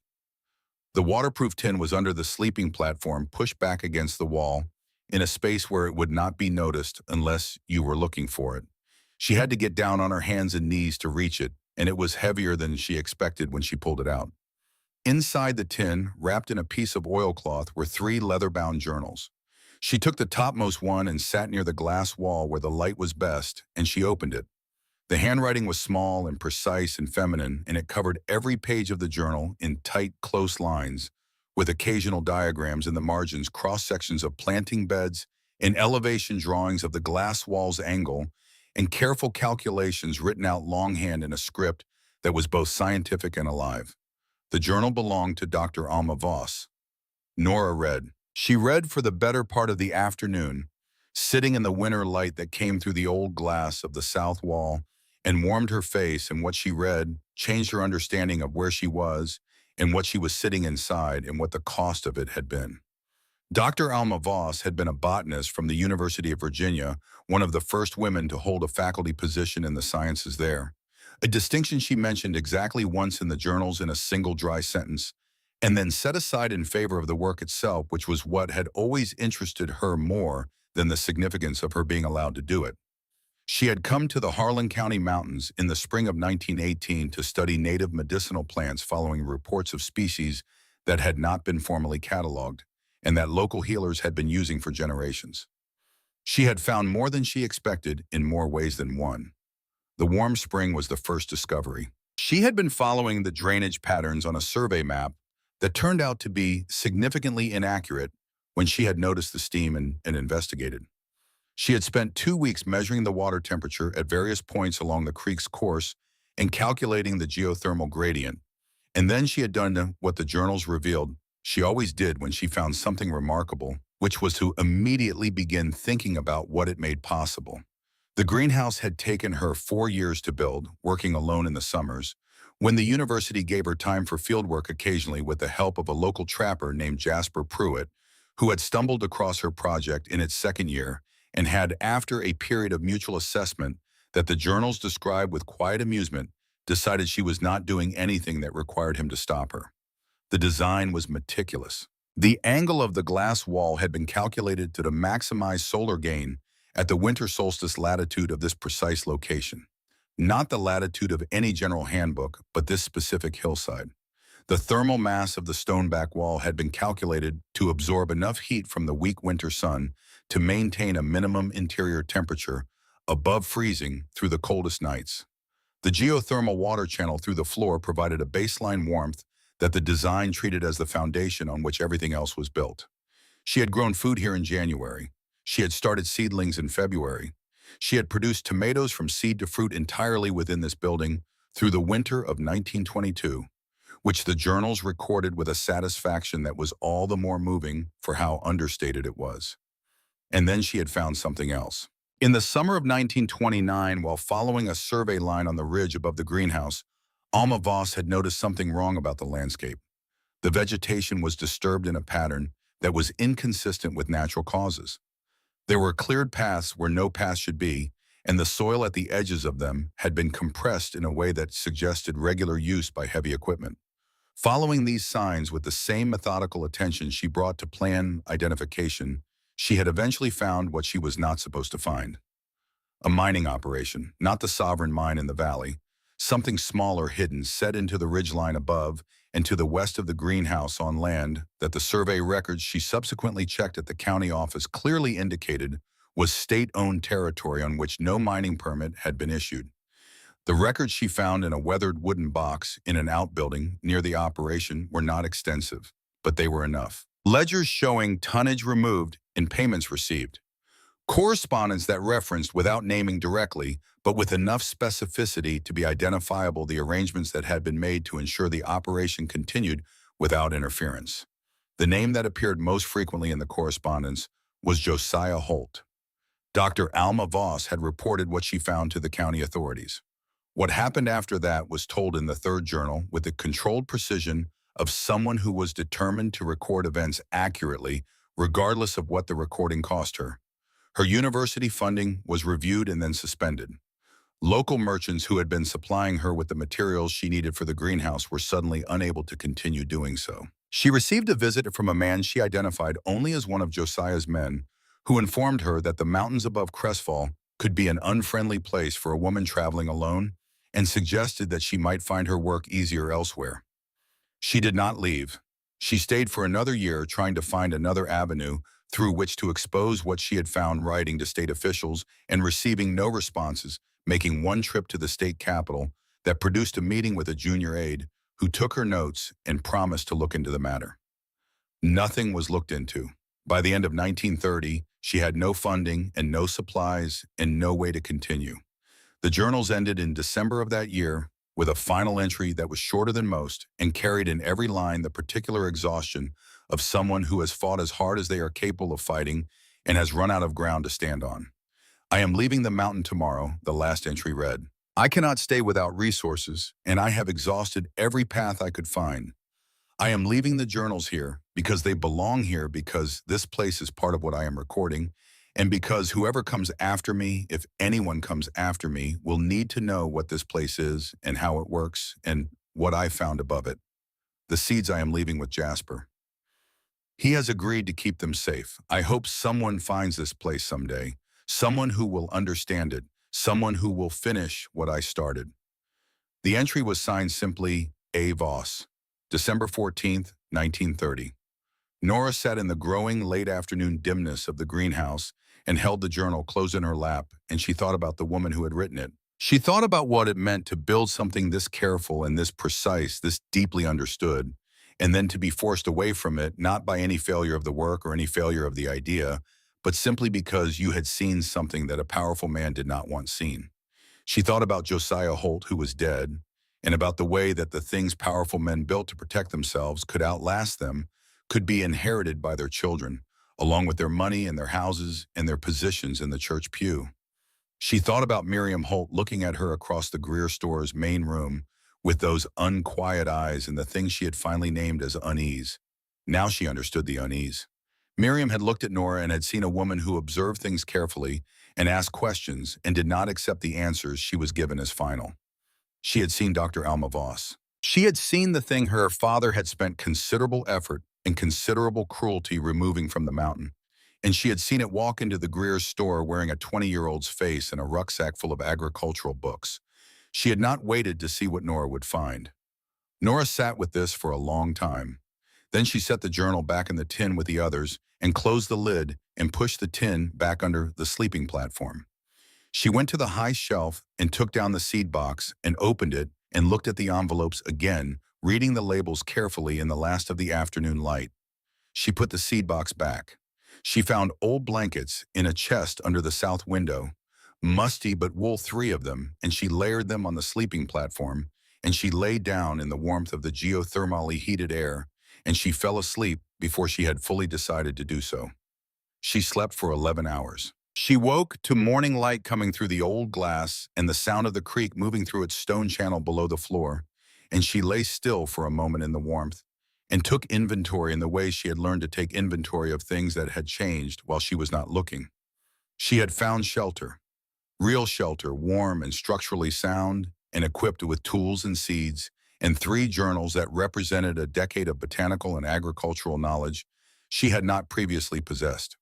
The waterproof tin was under the sleeping platform, pushed back against the wall, in a space where it would not be noticed unless you were looking for it. She had to get down on her hands and knees to reach it, and it was heavier than she expected when she pulled it out. Inside the tin, wrapped in a piece of oilcloth, were 3 leather-bound journals. She took the topmost one and sat near the glass wall where the light was best, and she opened it. The handwriting was small and precise and feminine, and it covered every page of the journal in tight, close lines, with occasional diagrams in the margins, cross-sections of planting beds, and elevation drawings of the glass wall's angle, and careful calculations written out longhand in a script that was both scientific and alive. The journal belonged to Dr. Alma Voss. Nora read. She read for the better part of the afternoon, sitting in the winter light that came through the old glass of the south wall, and warmed her face, and what she read changed her understanding of where she was and what she was sitting inside and what the cost of it had been. Dr. Alma Voss had been a botanist from the University of Virginia, one of the first women to hold a faculty position in the sciences there, a distinction she mentioned exactly once in the journals in a single dry sentence, and then set aside in favor of the work itself, which was what had always interested her more than the significance of her being allowed to do it. She had come to the Harlan County Mountains in the spring of 1918 to study native medicinal plants following reports of species that had not been formally cataloged and that local healers had been using for generations. She had found more than she expected in more ways than one. The warm spring was the first discovery. She had been following the drainage patterns on a survey map that turned out to be significantly inaccurate when she had noticed the steam and investigated. She had spent 2 weeks measuring the water temperature at various points along the creek's course and calculating the geothermal gradient. And then she had done what the journals revealed she always did when she found something remarkable, which was to immediately begin thinking about what it made possible. The greenhouse had taken her 4 years to build, working alone in the summers, when the university gave her time for fieldwork occasionally with the help of a local trapper named Jasper Pruitt, who had stumbled across her project in its second year and had, after a period of mutual assessment that the journals described with quiet amusement, decided she was not doing anything that required him to stop her. The design was meticulous. The angle of the glass wall had been calculated to maximize solar gain at the winter solstice latitude of this precise location. Not the latitude of any general handbook, but this specific hillside. The thermal mass of the stoneback wall had been calculated to absorb enough heat from the weak winter sun to maintain a minimum interior temperature above freezing through the coldest nights. The geothermal water channel through the floor provided a baseline warmth that the design treated as the foundation on which everything else was built. She had grown food here in January. She had started seedlings in February. She had produced tomatoes from seed to fruit entirely within this building through the winter of 1922, which the journals recorded with a satisfaction that was all the more moving for how understated it was. And then she had found something else. In the summer of 1929, while following a survey line on the ridge above the greenhouse, Alma Voss had noticed something wrong about the landscape. The vegetation was disturbed in a pattern that was inconsistent with natural causes. There were cleared paths where no path should be, and the soil at the edges of them had been compressed in a way that suggested regular use by heavy equipment. Following these signs with the same methodical attention she brought to plan identification, she had eventually found what she was not supposed to find. A mining operation, not the sovereign mine in the valley, something smaller hidden set into the ridgeline above and to the west of the greenhouse on land that the survey records she subsequently checked at the county office clearly indicated was state-owned territory on which no mining permit had been issued. The records she found in a weathered wooden box in an outbuilding near the operation were not extensive, but they were enough. ledgers showing tonnage removed and payments received, correspondence that referenced without naming directly, but with enough specificity to be identifiable the arrangements that had been made to ensure the operation continued without interference. The name that appeared most frequently in the correspondence was Josiah Holt. Dr. Alma Voss had reported what she found to the county authorities. What happened after that was told in the third journal with the controlled precision of someone who was determined to record events accurately, regardless of what the recording cost her. Her university funding was reviewed and then suspended. Local merchants who had been supplying her with the materials she needed for the greenhouse were suddenly unable to continue doing so. She received a visit from a man she identified only as one of Josiah's men, who informed her that the mountains above Crestfall could be an unfriendly place for a woman traveling alone and suggested that she might find her work easier elsewhere. She did not leave. She stayed for another year trying to find another avenue through which to expose what she had found, writing to state officials and receiving no responses, making one trip to the state capitol that produced a meeting with a junior aide who took her notes and promised to look into the matter. Nothing was looked into. By the end of 1930, she had no funding and no supplies and no way to continue. The journals ended in December of that year with a final entry that was shorter than most and carried in every line the particular exhaustion of someone who has fought as hard as they are capable of fighting and has run out of ground to stand on. I am leaving the mountain tomorrow, the last entry read. I cannot stay without resources, and I have exhausted every path I could find. I am leaving the journals here because they belong here, because this place is part of what I am recording, and because whoever comes after me, if anyone comes after me, will need to know what this place is and how it works and what I found above it. The seeds I am leaving with Jasper. He has agreed to keep them safe. I hope someone finds this place someday, someone who will understand it, someone who will finish what I started. The entry was signed simply A. Voss, December 14th, 1930. Nora sat in the growing late afternoon dimness of the greenhouse and held the journal closed in her lap, and she thought about the woman who had written it. She thought about what it meant to build something this careful and this precise, this deeply understood, and then to be forced away from it, not by any failure of the work or any failure of the idea, but simply because you had seen something that a powerful man did not want seen. She thought about Josiah Holt, who was dead, and about the way that the things powerful men built to protect themselves could outlast them, could be inherited by their children, along with their money and their houses and their positions in the church pew. She thought about Miriam Holt looking at her across the Greer store's main room with those unquiet eyes and the thing she had finally named as unease. Now she understood the unease. Miriam had looked at Nora and had seen a woman who observed things carefully and asked questions and did not accept the answers she was given as final. She had seen Dr. Alma Voss. She had seen the thing her father had spent considerable effort and considerable cruelty removing from the mountain, and she had seen it walk into the Greer's store wearing a 20-year-old's face and a rucksack full of agricultural books. She had not waited to see what Nora would find. Nora sat with this for a long time. Then she set the journal back in the tin with the others and closed the lid and pushed the tin back under the sleeping platform. She went to the high shelf and took down the seed box and opened it and looked at the envelopes again, reading the labels carefully in the last of the afternoon light. She put the seed box back. She found old blankets in a chest under the south window, musty but wool, 3 of them, and she layered them on the sleeping platform, and she lay down in the warmth of the geothermally heated air, and she fell asleep before she had fully decided to do so. She slept for 11 hours. She woke to morning light coming through the old glass and the sound of the creek moving through its stone channel below the floor, and she lay still for a moment in the warmth and took inventory in the way she had learned to take inventory of things that had changed while she was not looking. She had found shelter, real shelter, warm and structurally sound and equipped with tools and seeds, and 3 journals that represented a decade of botanical and agricultural knowledge she had not previously possessed.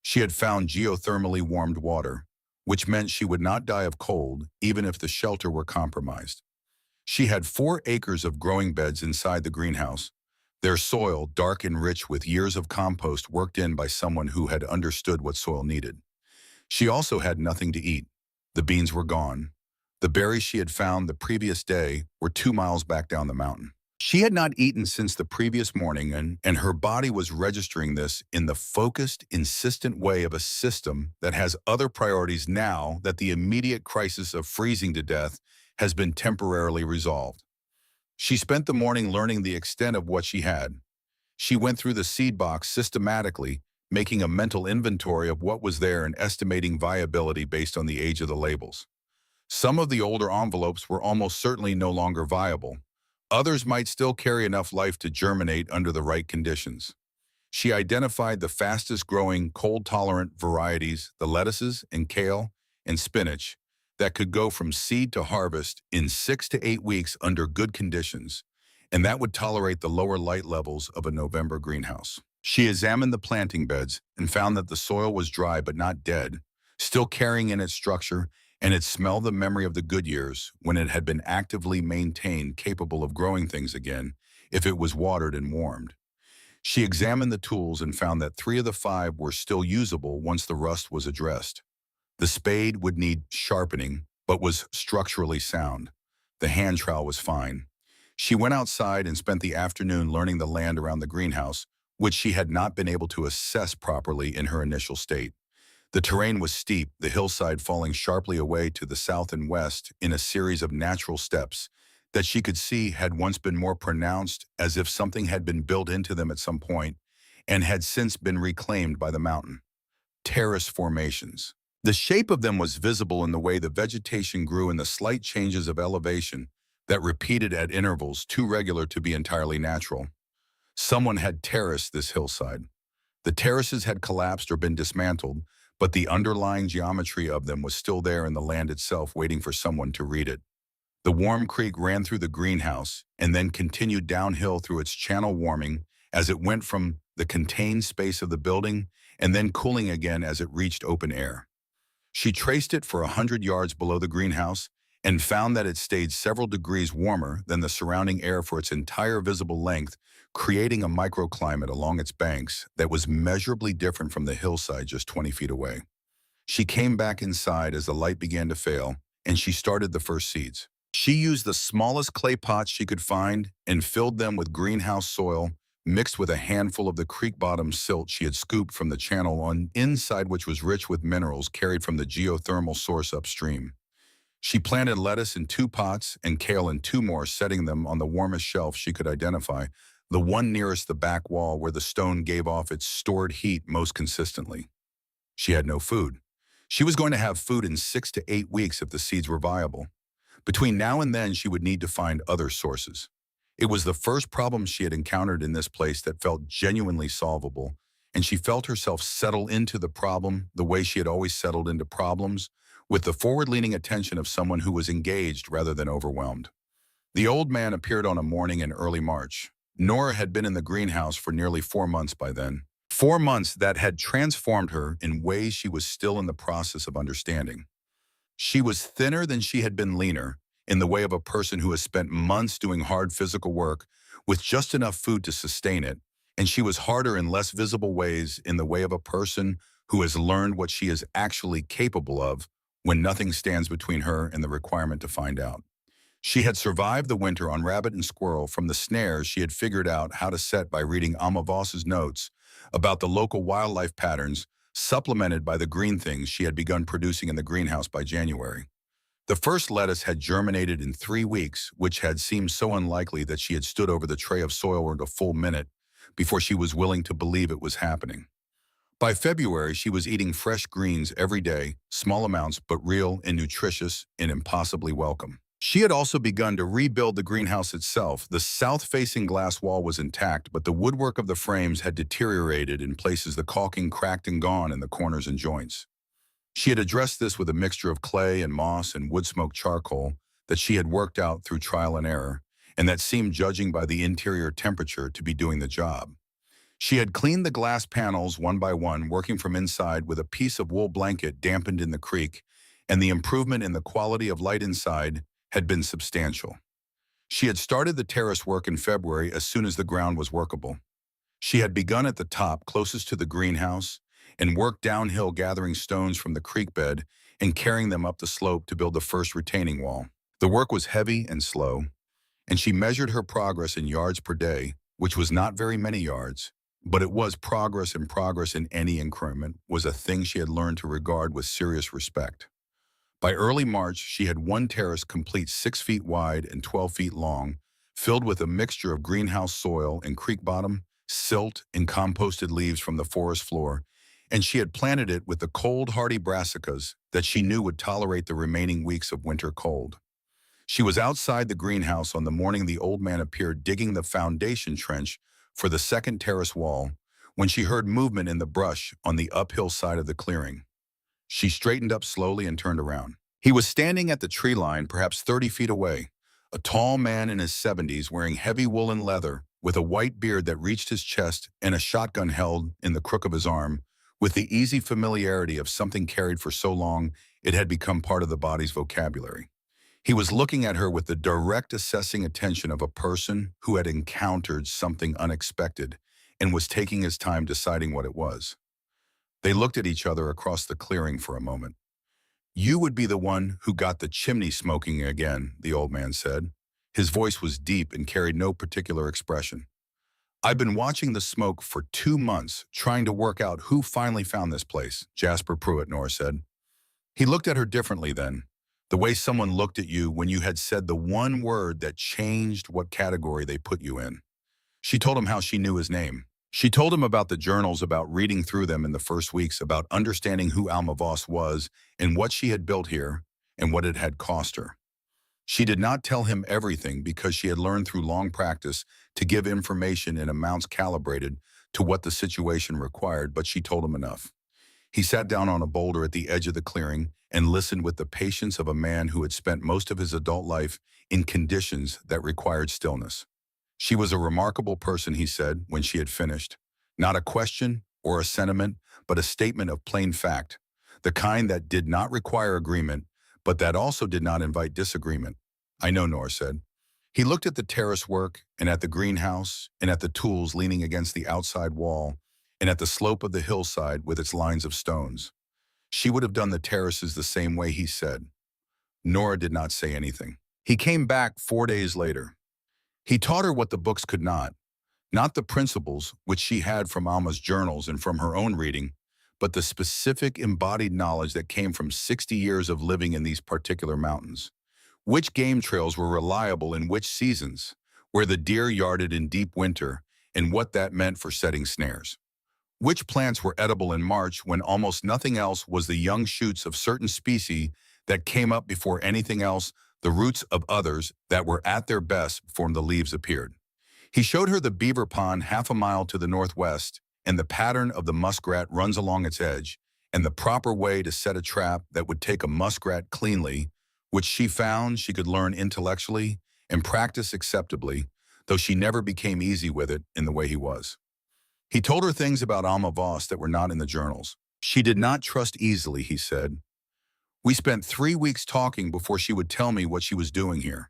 She had found geothermally warmed water, which meant she would not die of cold even if the shelter were compromised. She had 4 acres of growing beds inside the greenhouse, their soil dark and rich with years of compost worked in by someone who had understood what soil needed. She also had nothing to eat. The beans were gone. The berries she had found the previous day were 2 miles back down the mountain. She had not eaten since the previous morning, and her body was registering this in the focused, insistent way of a system that has other priorities now that the immediate crisis of freezing to death has been temporarily resolved. She spent the morning learning the extent of what she had. She went through the seed box systematically, making a mental inventory of what was there and estimating viability based on the age of the labels. Some of the older envelopes were almost certainly no longer viable. Others might still carry enough life to germinate under the right conditions. She identified the fastest growing cold-tolerant varieties, the lettuces and kale and spinach, that could go from seed to harvest in 6 to 8 weeks under good conditions, and that would tolerate the lower light levels of a November greenhouse. She examined the planting beds and found that the soil was dry but not dead, still carrying in its structure, and it smelled the memory of the good years when it had been actively maintained, capable of growing things again if it was watered and warmed. She examined the tools and found that 3 of the 5 were still usable once the rust was addressed. The spade would need sharpening, but was structurally sound. The hand trowel was fine. She went outside and spent the afternoon learning the land around the greenhouse, which she had not been able to assess properly in her initial state. The terrain was steep, the hillside falling sharply away to the south and west in a series of natural steps that she could see had once been more pronounced, as if something had been built into them at some point and had since been reclaimed by the mountain. Terrace formations. The shape of them was visible in the way the vegetation grew and the slight changes of elevation that repeated at intervals too regular to be entirely natural. Someone had terraced this hillside. The terraces had collapsed or been dismantled, but the underlying geometry of them was still there in the land itself, waiting for someone to read it. The warm creek ran through the greenhouse and then continued downhill through its channel, warming as it went from the contained space of the building and then cooling again as it reached open air. She traced it for 100 yards below the greenhouse and found that it stayed several degrees warmer than the surrounding air for its entire visible length, creating a microclimate along its banks that was measurably different from the hillside just 20 feet away. She came back inside as the light began to fail, and she started the first seeds. She used the smallest clay pots she could find and filled them with greenhouse soil, mixed with a handful of the creek-bottom silt she had scooped from the channel on inside, which was rich with minerals carried from the geothermal source upstream. She planted lettuce in 2 pots and kale in 2 more, setting them on the warmest shelf she could identify, the one nearest the back wall where the stone gave off its stored heat most consistently. She had no food. She was going to have food in 6 to 8 weeks if the seeds were viable. Between now and then, she would need to find other sources. It was the first problem she had encountered in this place that felt genuinely solvable, and she felt herself settle into the problem the way she had always settled into problems, with the forward-leaning attention of someone who was engaged rather than overwhelmed. The old man appeared on a morning in early March. Nora had been in the greenhouse for nearly 4 months by then. 4 months that had transformed her in ways she was still in the process of understanding. She was thinner than she had been leaner, in the way of a person who has spent months doing hard physical work with just enough food to sustain it, and she was harder in less visible ways in the way of a person who has learned what she is actually capable of when nothing stands between her and the requirement to find out. She had survived the winter on rabbit and squirrel from the snares she had figured out how to set by reading Amma Voss's notes about the local wildlife patterns, supplemented by the green things she had begun producing in the greenhouse by January. The first lettuce had germinated in 3 weeks, which had seemed so unlikely that she had stood over the tray of soil for a full minute before she was willing to believe it was happening. By February, she was eating fresh greens every day, small amounts but real and nutritious and impossibly welcome. She had also begun to rebuild the greenhouse itself. The south-facing glass wall was intact, but the woodwork of the frames had deteriorated in places, the caulking cracked and gone in the corners and joints. She had addressed this with a mixture of clay and moss and wood-smoked charcoal that she had worked out through trial and error, and that seemed, judging by the interior temperature, to be doing the job. She had cleaned the glass panels one by one, working from inside with a piece of wool blanket dampened in the creek, and the improvement in the quality of light inside had been substantial. She had started the terrace work in February as soon as the ground was workable. She had begun at the top, closest to the greenhouse, and worked downhill, gathering stones from the creek bed and carrying them up the slope to build the first retaining wall. The work was heavy and slow, and she measured her progress in yards per day, which was not very many yards, but it was progress, and progress in any increment was a thing she had learned to regard with serious respect. By early March, she had one terrace complete 6 feet wide and 12 feet long, filled with a mixture of greenhouse soil and creek bottom, silt, and composted leaves from the forest floor, and she had planted it with the cold, hardy brassicas that she knew would tolerate the remaining weeks of winter cold. She was outside the greenhouse on the morning the old man appeared digging the foundation trench for the second terrace wall when she heard movement in the brush on the uphill side of the clearing. She straightened up slowly and turned around. He was standing at the tree line, perhaps 30 feet away, a tall man in his 70s wearing heavy woolen leather with a white beard that reached his chest and a shotgun held in the crook of his arm, with the easy familiarity of something carried for so long it had become part of the body's vocabulary. He was looking at her with the direct assessing attention of a person who had encountered something unexpected and was taking his time deciding what it was. They looked at each other across the clearing for a moment. "You would be the one who got the chimney smoking again," the old man said. His voice was deep and carried no particular expression. "I've been watching the smoke for 2 months, trying to work out who finally found this place," Jasper Pruitt, Nora said. He looked at her differently then, the way someone looked at you when you had said the one word that changed what category they put you in. She told him how she knew his name. She told him about the journals, about reading through them in the first weeks, about understanding who Alma Voss was and what she had built here and what it had cost her. She did not tell him everything because she had learned through long practice to give information in amounts calibrated to what the situation required, but she told him enough. He sat down on a boulder at the edge of the clearing and listened with the patience of a man who had spent most of his adult life in conditions that required stillness. "She was a remarkable person," he said when she had finished. "Not a question or a sentiment, but a statement of plain fact, the kind that did not require agreement, but that also did not invite disagreement." "I know," Nora said. He looked at the terrace work and at the greenhouse and at the tools leaning against the outside wall and at the slope of the hillside with its lines of stones. She would have done the terraces the same way, he said. Nora did not say anything. He came back 4 days later. He taught her what the books could not the principles which she had from Alma's journals and from her own reading, but the specific embodied knowledge that came from 60 years of living in these particular mountains. Which game trails were reliable in which seasons, where the deer yarded in deep winter, and what that meant for setting snares. Which plants were edible in March when almost nothing else was, the young shoots of certain species that came up before anything else, the roots of others that were at their best before the leaves appeared. He showed her the beaver pond half a mile to the northwest, and the pattern of the muskrat runs along its edge, and the proper way to set a trap that would take a muskrat cleanly, which she found she could learn intellectually and practice acceptably, though she never became easy with it in the way he was. He told her things about Alma Voss that were not in the journals. She did not trust easily, he said. We spent 3 weeks talking before she would tell me what she was doing here.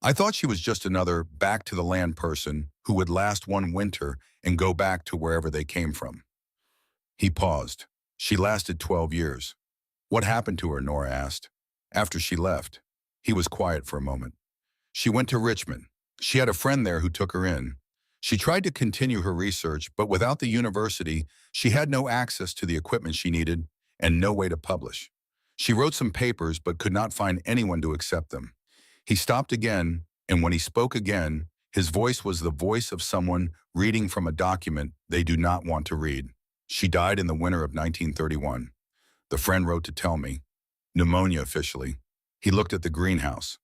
I thought she was just another back-to-the-land person who would last one winter and go back to wherever they came from. He paused. She lasted 12 years. What happened to her, Nora asked. After she left. He was quiet for a moment. She went to Richmond. She had a friend there who took her in. She tried to continue her research, but without the university, she had no access to the equipment she needed and no way to publish. She wrote some papers, but could not find anyone to accept them. He stopped again, and when he spoke again, his voice was the voice of someone reading from a document they do not want to read. She died in the winter of 1931. The friend wrote to tell me. Pneumonia officially. He looked at the greenhouse.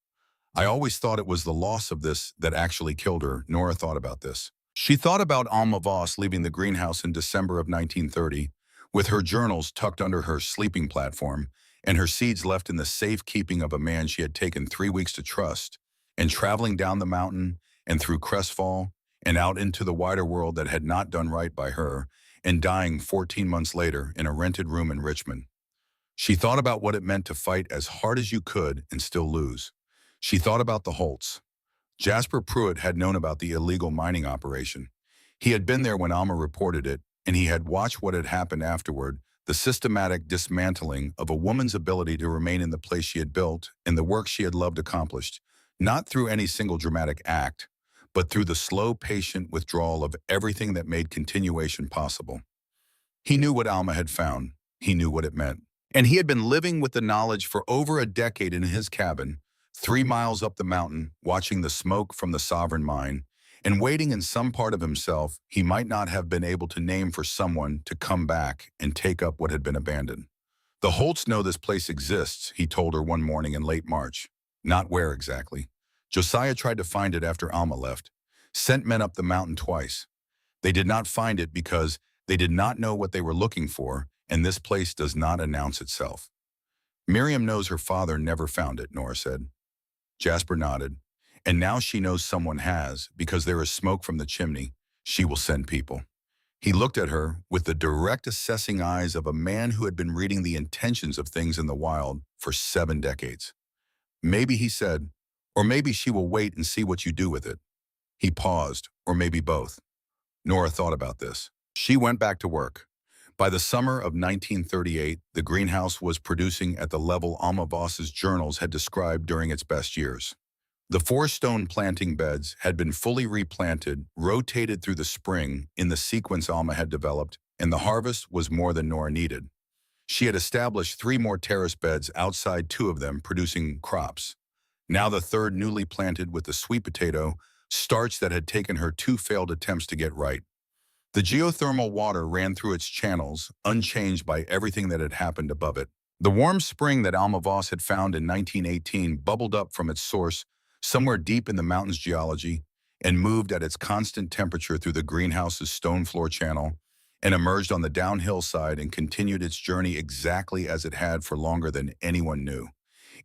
I always thought it was the loss of this that actually killed her. Nora thought about this. She thought about Alma Voss leaving the greenhouse in December of 1930, with her journals tucked under her sleeping platform, and her seeds left in the safekeeping of a man she had taken 3 weeks to trust, and traveling down the mountain and through Crestfall and out into the wider world that had not done right by her, and dying 14 months later in a rented room in Richmond. She thought about what it meant to fight as hard as you could and still lose. She thought about the Holts. Jasper Pruitt had known about the illegal mining operation. He had been there when Alma reported it, and he had watched what had happened afterward, the systematic dismantling of a woman's ability to remain in the place she had built and the work she had loved accomplished, Not through any single dramatic act, but through the slow, patient withdrawal of everything that made continuation possible. He knew what Alma had found. He knew what it meant. And he had been living with the knowledge for over a decade in his cabin, 3 miles up the mountain, watching the smoke from the sovereign mine, and waiting in some part of himself he might not have been able to name for someone to come back and take up what had been abandoned. The Holts know this place exists, he told her one morning in late March. Not where exactly. Josiah tried to find it after Alma left. Sent men up the mountain twice. They did not find it because they did not know what they were looking for, and this place does not announce itself. Miriam knows her father never found it, Nora said. Jasper nodded. And now she knows someone has, because there is smoke from the chimney. She will send people. He looked at her with the direct assessing eyes of a man who had been reading the intentions of things in the wild for 7 decades. Maybe, he said, or maybe she will wait and see what you do with it. He paused, or maybe both. Nora thought about this. She went back to work. By the summer of 1938, the greenhouse was producing at the level Alma Voss's journals had described during its best years. The 4 stone planting beds had been fully replanted, rotated through the spring in the sequence Alma had developed, and the harvest was more than Nora needed. She had established 3 more terrace beds outside 2 of them producing crops. Now the 3rd newly planted with the sweet potato, starch that had taken her 2 failed attempts to get right. The geothermal water ran through its channels, unchanged by everything that had happened above it. The warm spring that Alma Voss had found in 1918 bubbled up from its source somewhere deep in the mountain's geology and moved at its constant temperature through the greenhouse's stone floor channel and emerged on the downhill side and continued its journey exactly as it had for longer than anyone knew,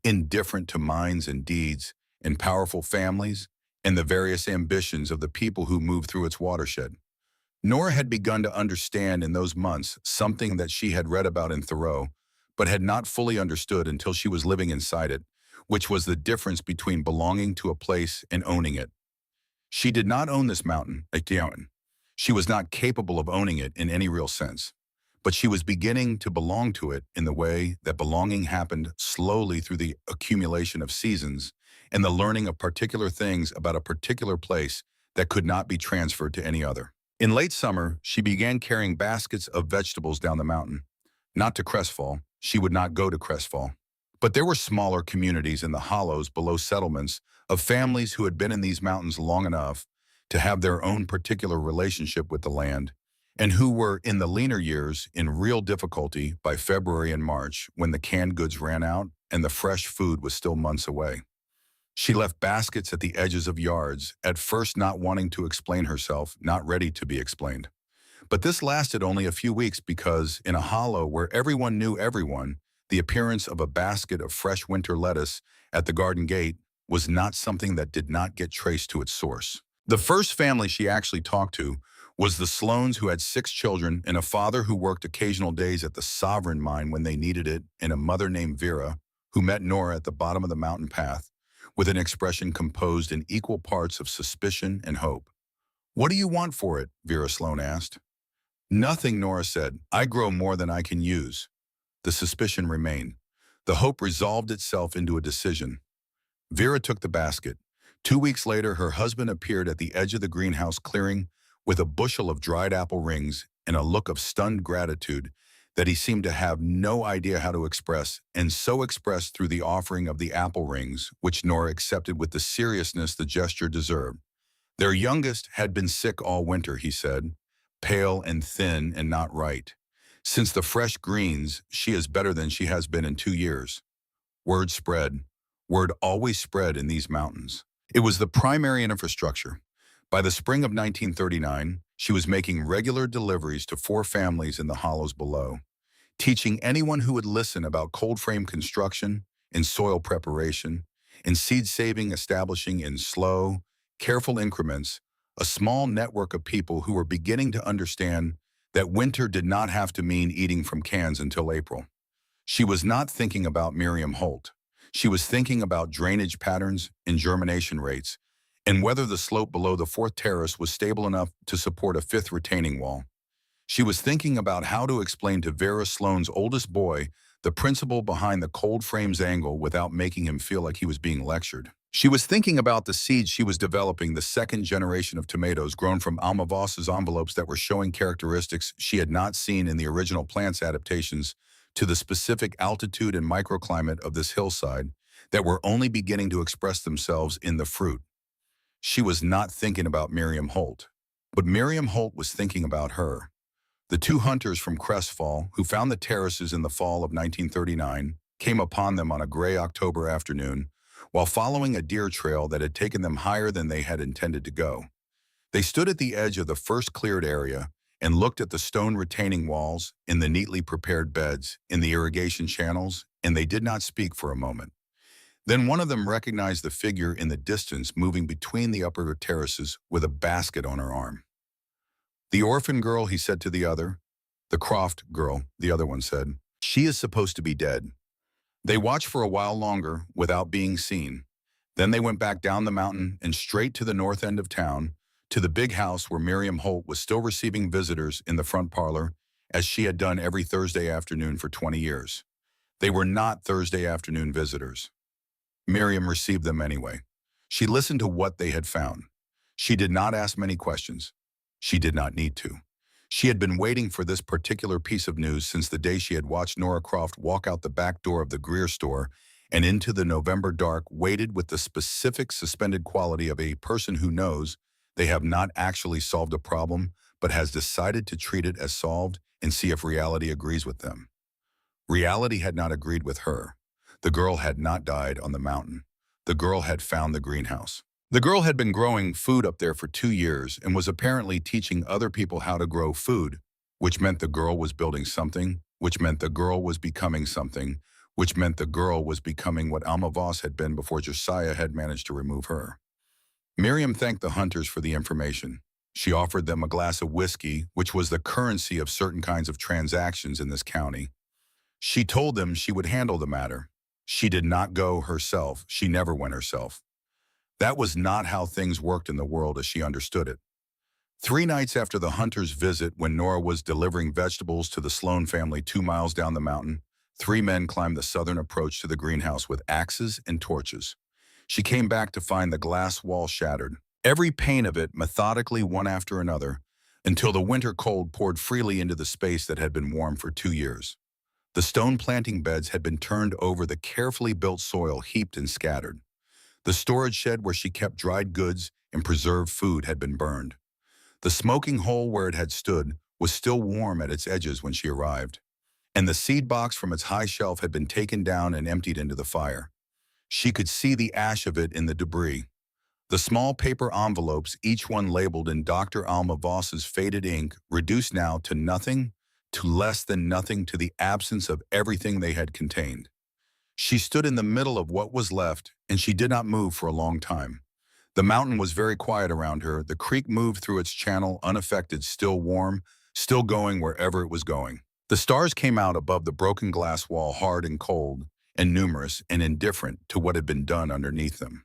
indifferent to minds and deeds and powerful families and the various ambitions of the people who moved through its watershed. Nora had begun to understand in those months something that she had read about in Thoreau, but had not fully understood until she was living inside it, which was the difference between belonging to a place and owning it. She did not own this mountain, again. She was not capable of owning it in any real sense, but she was beginning to belong to it in the way that belonging happened slowly through the accumulation of seasons and the learning of particular things about a particular place that could not be transferred to any other. In late summer, she began carrying baskets of vegetables down the mountain. Not to Crestfall. She would not go to Crestfall. But there were smaller communities in the hollows below settlements of families who had been in these mountains long enough to have their own particular relationship with the land, and who were in the leaner years in real difficulty by February and March when the canned goods ran out and the fresh food was still months away. She left baskets at the edges of yards, at first not wanting to explain herself, not ready to be explained. But this lasted only a few weeks because, in a hollow where everyone knew everyone, the appearance of a basket of fresh winter lettuce at the garden gate was not something that did not get traced to its source. The first family she actually talked to was the Sloans, who had 6 children and a father who worked occasional days at the Sovereign mine when they needed it, and a mother named Vera, who met Nora at the bottom of the mountain path, with an expression composed in equal parts of suspicion and hope. "What do you want for it?" Vera Sloan asked. "Nothing," Nora said. "I grow more than I can use." The suspicion remained. The hope resolved itself into a decision. Vera took the basket. 2 weeks later, her husband appeared at the edge of the greenhouse clearing with a bushel of dried apple rings and a look of stunned gratitude that he seemed to have no idea how to express, and so expressed through the offering of the apple rings, which Nora accepted with the seriousness the gesture deserved. Their youngest had been sick all winter, he said, pale and thin and not right. Since the fresh greens, she is better than she has been in 2 years. Word spread. Word always spread in these mountains. It was the primary infrastructure. By the spring of 1939, she was making regular deliveries to 4 families in the hollows below, teaching anyone who would listen about cold frame construction and soil preparation and seed saving, establishing in slow, careful increments a small network of people who were beginning to understand that winter did not have to mean eating from cans until April. She was not thinking about Miriam Holt. She was thinking about drainage patterns and germination rates, and whether the slope below the 4th terrace was stable enough to support a 5th retaining wall. She was thinking about how to explain to Vera Sloan's oldest boy the principle behind the cold frame's angle without making him feel like he was being lectured. She was thinking about the seeds she was developing, the second generation of tomatoes grown from Alma Voss's envelopes that were showing characteristics she had not seen in the original plant's adaptations to the specific altitude and microclimate of this hillside that were only beginning to express themselves in the fruit. She was not thinking about Miriam Holt, but Miriam Holt was thinking about her. The two hunters from Crestfall, who found the terraces in the fall of 1939, came upon them on a gray October afternoon while following a deer trail that had taken them higher than they had intended to go. They stood at the edge of the first cleared area and looked at the stone retaining walls, in the neatly prepared beds, in the irrigation channels, and they did not speak for a moment. Then one of them recognized the figure in the distance moving between the upper terraces with a basket on her arm. "The orphan girl," he said to the other. "The Croft girl," the other one said. "She is supposed to be dead." They watched for a while longer without being seen. Then they went back down the mountain and straight to the north end of town, to the big house where Miriam Holt was still receiving visitors in the front parlor, as she had done every Thursday afternoon for 20 years. They were not Thursday afternoon visitors. Miriam received them anyway. She listened to what they had found. She did not ask many questions. She did not need to. She had been waiting for this particular piece of news since the day she had watched Nora Croft walk out the back door of the Greer store and into the November dark, waited with the specific suspended quality of a person who knows they have not actually solved a problem, but has decided to treat it as solved and see if reality agrees with them. Reality had not agreed with her. The girl had not died on the mountain. The girl had found the greenhouse. The girl had been growing food up there for 2 years and was apparently teaching other people how to grow food, which meant the girl was building something, which meant the girl was becoming something, which meant the girl was becoming what Alma Voss had been before Josiah had managed to remove her. Miriam thanked the hunters for the information. She offered them a glass of whiskey, which was the currency of certain kinds of transactions in this county. She told them she would handle the matter. She did not go herself. She never went herself. That was not how things worked in the world as she understood it. 3 nights after the hunter's visit, when Nora was delivering vegetables to the Sloan family 2 miles down the mountain, 3 men climbed the southern approach to the greenhouse with axes and torches. She came back to find the glass wall shattered, every pane of it methodically one after another, until the winter cold poured freely into the space that had been warm for 2 years. The stone planting beds had been turned over, the carefully built soil heaped and scattered. The storage shed where she kept dried goods and preserved food had been burned. The smoking hole where it had stood was still warm at its edges when she arrived, and the seed box from its high shelf had been taken down and emptied into the fire. She could see the ash of it in the debris. The small paper envelopes, each one labeled in Dr. Alma Voss's faded ink, reduced now to nothing, to less than nothing, to the absence of everything they had contained. She stood in the middle of what was left, and she did not move for a long time. The mountain was very quiet around her. The creek moved through its channel unaffected, still warm, still going wherever it was going. The stars came out above the broken glass wall, hard and cold, and numerous and indifferent to what had been done underneath them.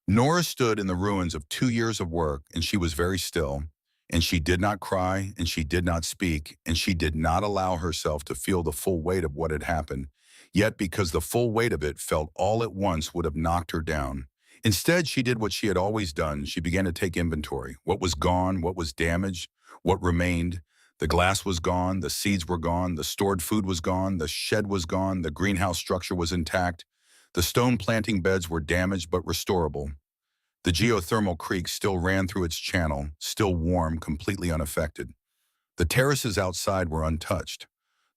Nora stood in the ruins of 2 years of work, and she was very still, and she did not cry, and she did not speak, and she did not allow herself to feel the full weight of what had happened, yet because the full weight of it felt all at once would have knocked her down. Instead, she did what she had always done. She began to take inventory. What was gone, what was damaged, what remained. The glass was gone, the seeds were gone, the stored food was gone, the shed was gone, the greenhouse structure was intact. The stone planting beds were damaged but restorable. The geothermal creek still ran through its channel, still warm, completely unaffected. The terraces outside were untouched.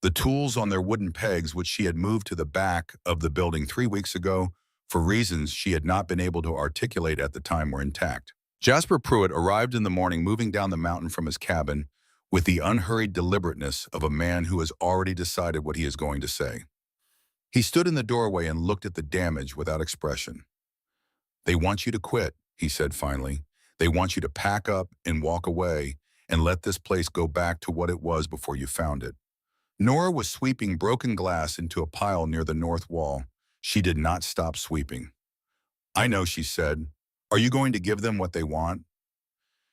The tools on their wooden pegs, which she had moved to the back of the building 3 weeks ago, for reasons she had not been able to articulate at the time, were intact. Jasper Pruitt arrived in the morning, moving down the mountain from his cabin with the unhurried deliberateness of a man who has already decided what he is going to say. He stood in the doorway and looked at the damage without expression. "They want you to quit," he said finally. "They want you to pack up and walk away and let this place go back to what it was before you found it." Nora was sweeping broken glass into a pile near the north wall. She did not stop sweeping. "I know," she said. "Are you going to give them what they want?"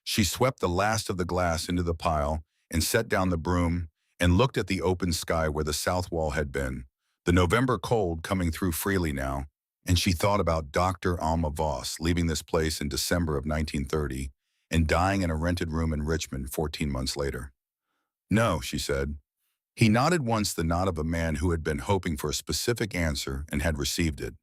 She swept the last of the glass into the pile and set down the broom and looked at the open sky where the south wall had been. The November cold coming through freely now, and she thought about Dr. Alma Voss leaving this place in December of 1930 and dying in a rented room in Richmond 14 months later. No, she said. He nodded once, the nod of a man who had been hoping for a specific answer and had received it.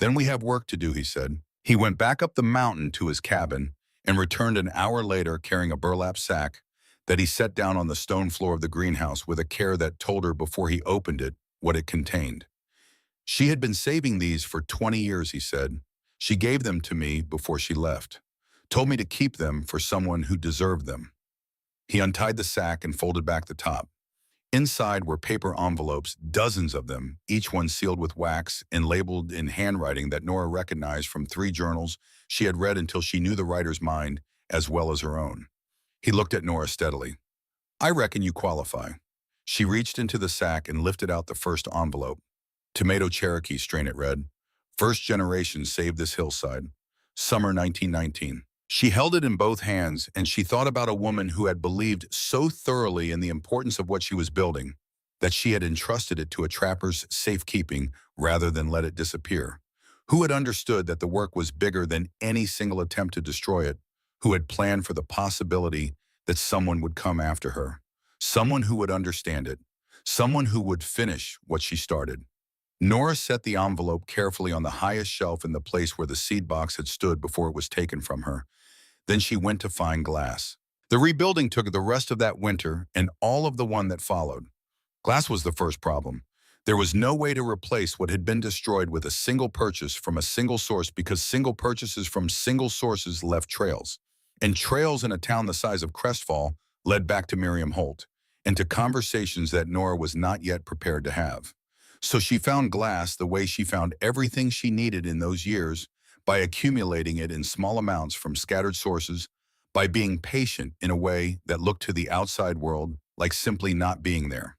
Then we have work to do, he said. He went back up the mountain to his cabin and returned an hour later carrying a burlap sack that he set down on the stone floor of the greenhouse with a care that told her before he opened it what it contained. She had been saving these for 20 years, he said. She gave them to me before she left, told me to keep them for someone who deserved them. He untied the sack and folded back the top. Inside were paper envelopes, dozens of them, each one sealed with wax and labeled in handwriting that Nora recognized from 3 journals she had read until she knew the writer's mind as well as her own. He looked at Nora steadily. I reckon you qualify. She reached into the sack and lifted out the first envelope. Tomato Cherokee strain, it read. First generation saved this hillside. Summer 1919. She held it in both hands, and she thought about a woman who had believed so thoroughly in the importance of what she was building that she had entrusted it to a trapper's safekeeping rather than let it disappear, who had understood that the work was bigger than any single attempt to destroy it, who had planned for the possibility that someone would come after her, someone who would understand it, someone who would finish what she started. Nora set the envelope carefully on the highest shelf in the place where the seed box had stood before it was taken from her. Then she went to find glass. The rebuilding took the rest of that winter and all of the one that followed. Glass was the first problem. There was no way to replace what had been destroyed with a single purchase from a single source because single purchases from single sources left trails. And trails in a town the size of Crestfall led back to Miriam Holt and to conversations that Nora was not yet prepared to have. So she found glass the way she found everything she needed in those years, by accumulating it in small amounts from scattered sources, by being patient in a way that looked to the outside world like simply not being there.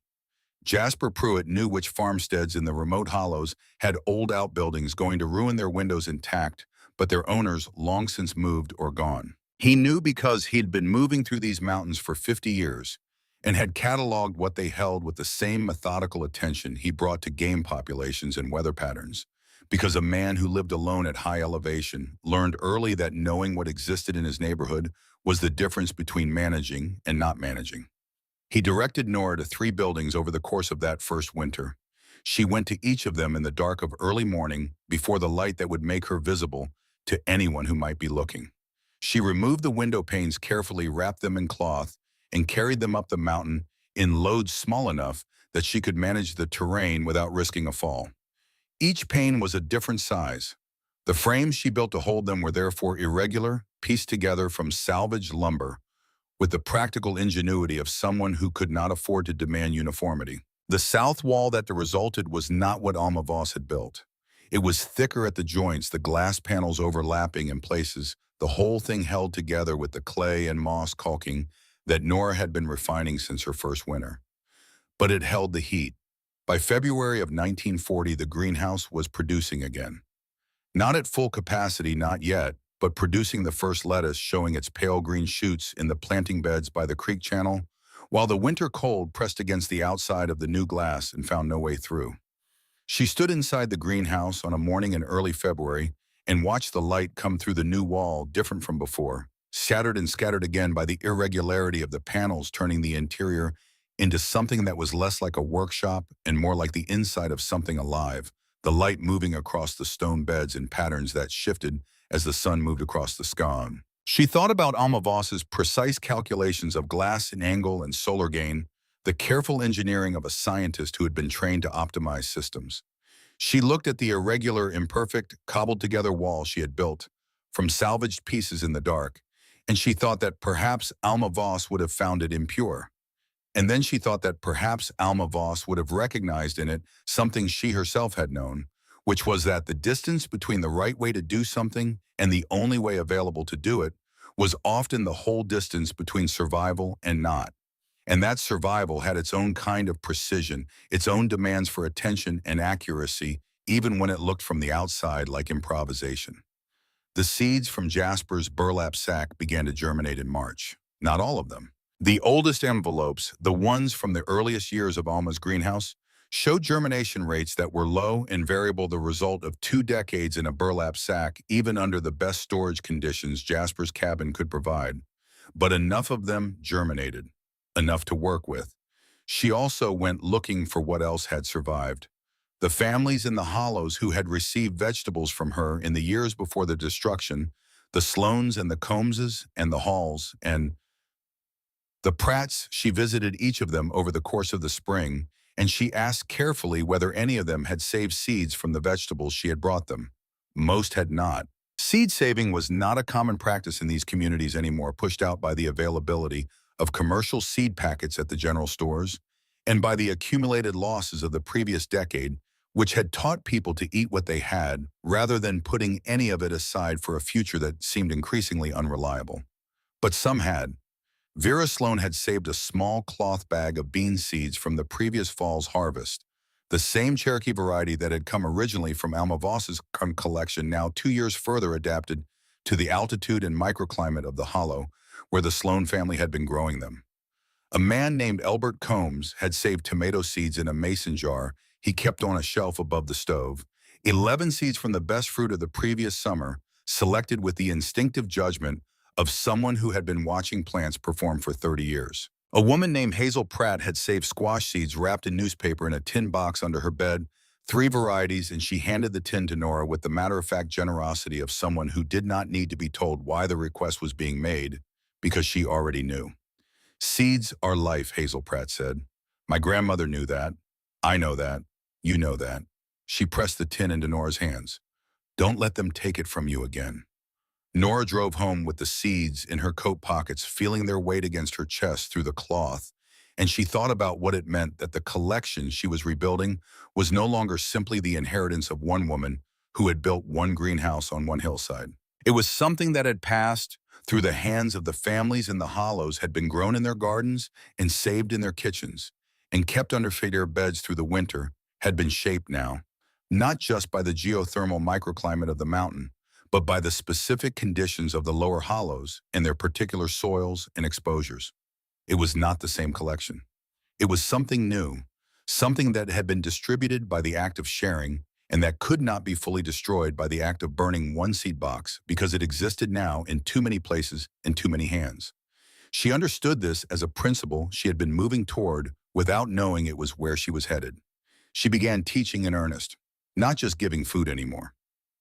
Jasper Pruitt knew which farmsteads in the remote hollows had old outbuildings going to ruin their windows intact, but their owners long since moved or gone. He knew because he'd been moving through these mountains for 50 years and had cataloged what they held with the same methodical attention he brought to game populations and weather patterns. Because a man who lived alone at high elevation learned early that knowing what existed in his neighborhood was the difference between managing and not managing. He directed Nora to 3 buildings over the course of that first winter. She went to each of them in the dark of early morning before the light that would make her visible to anyone who might be looking. She removed the window panes carefully, wrapped them in cloth, and carried them up the mountain in loads small enough that she could manage the terrain without risking a fall. Each pane was a different size. The frames she built to hold them were therefore irregular, pieced together from salvaged lumber, with the practical ingenuity of someone who could not afford to demand uniformity. The south wall that resulted was not what Alma Voss had built. It was thicker at the joints, the glass panels overlapping in places, the whole thing held together with the clay and moss caulking that Nora had been refining since her first winter. But it held the heat. By February of 1940, the greenhouse was producing again. Not at full capacity, not yet, but producing the first lettuce showing its pale green shoots in the planting beds by the creek channel, while the winter cold pressed against the outside of the new glass and found no way through. She stood inside the greenhouse on a morning in early February and watched the light come through the new wall, different from before, shattered and scattered again by the irregularity of the panels, turning the interior into something that was less like a workshop and more like the inside of something alive, the light moving across the stone beds in patterns that shifted as the sun moved across the sky. She thought about Alma Voss's precise calculations of glass and angle and solar gain, the careful engineering of a scientist who had been trained to optimize systems. She looked at the irregular, imperfect, cobbled-together wall she had built from salvaged pieces in the dark, and she thought that perhaps Alma Voss would have found it impure. And then she thought that perhaps Alma Voss would have recognized in it something she herself had known, which was that the distance between the right way to do something and the only way available to do it was often the whole distance between survival and not. And that survival had its own kind of precision, its own demands for attention and accuracy, even when it looked from the outside like improvisation. The seeds from Jasper's burlap sack began to germinate in March. Not all of them. The oldest envelopes, the ones from the earliest years of Alma's greenhouse, showed germination rates that were low and variable, the result of 2 decades in a burlap sack, even under the best storage conditions Jasper's cabin could provide. But enough of them germinated, enough to work with. She also went looking for what else had survived. The families in the hollows who had received vegetables from her in the years before the destruction, the Sloanes and the Combses and the Halls and the Pratts. She visited each of them over the course of the spring, and she asked carefully whether any of them had saved seeds from the vegetables she had brought them. Most had not. Seed saving was not a common practice in these communities anymore, pushed out by the availability of commercial seed packets at the general stores and by the accumulated losses of the previous decade, which had taught people to eat what they had rather than putting any of it aside for a future that seemed increasingly unreliable. But some had. Vera Sloane had saved a small cloth bag of bean seeds from the previous fall's harvest, the same Cherokee variety that had come originally from Alma Voss's collection, now 2 years further adapted to the altitude and microclimate of the hollow, where the Sloane family had been growing them. A man named Elbert Combs had saved tomato seeds in a mason jar he kept on a shelf above the stove, 11 seeds from the best fruit of the previous summer, selected with the instinctive judgment of someone who had been watching plants perform for 30 years. A woman named Hazel Pratt had saved squash seeds wrapped in newspaper in a tin box under her bed, 3 varieties, and she handed the tin to Nora with the matter-of-fact generosity of someone who did not need to be told why the request was being made, because she already knew. Seeds are life, Hazel Pratt said. My grandmother knew that. I know that. You know that. She pressed the tin into Nora's hands. Don't let them take it from you again. Nora drove home with the seeds in her coat pockets, feeling their weight against her chest through the cloth, and she thought about what it meant that the collection she was rebuilding was no longer simply the inheritance of one woman who had built one greenhouse on one hillside. It was something that had passed through the hands of the families in the hollows, had been grown in their gardens and saved in their kitchens, and kept under their beds through the winter, had been shaped now, not just by the geothermal microclimate of the mountain, but by the specific conditions of the lower hollows and their particular soils and exposures. It was not the same collection. It was something new, something that had been distributed by the act of sharing and that could not be fully destroyed by the act of burning one seed box because it existed now in too many places and too many hands. She understood this as a principle she had been moving toward without knowing it was where she was headed. She began teaching in earnest, not just giving food anymore,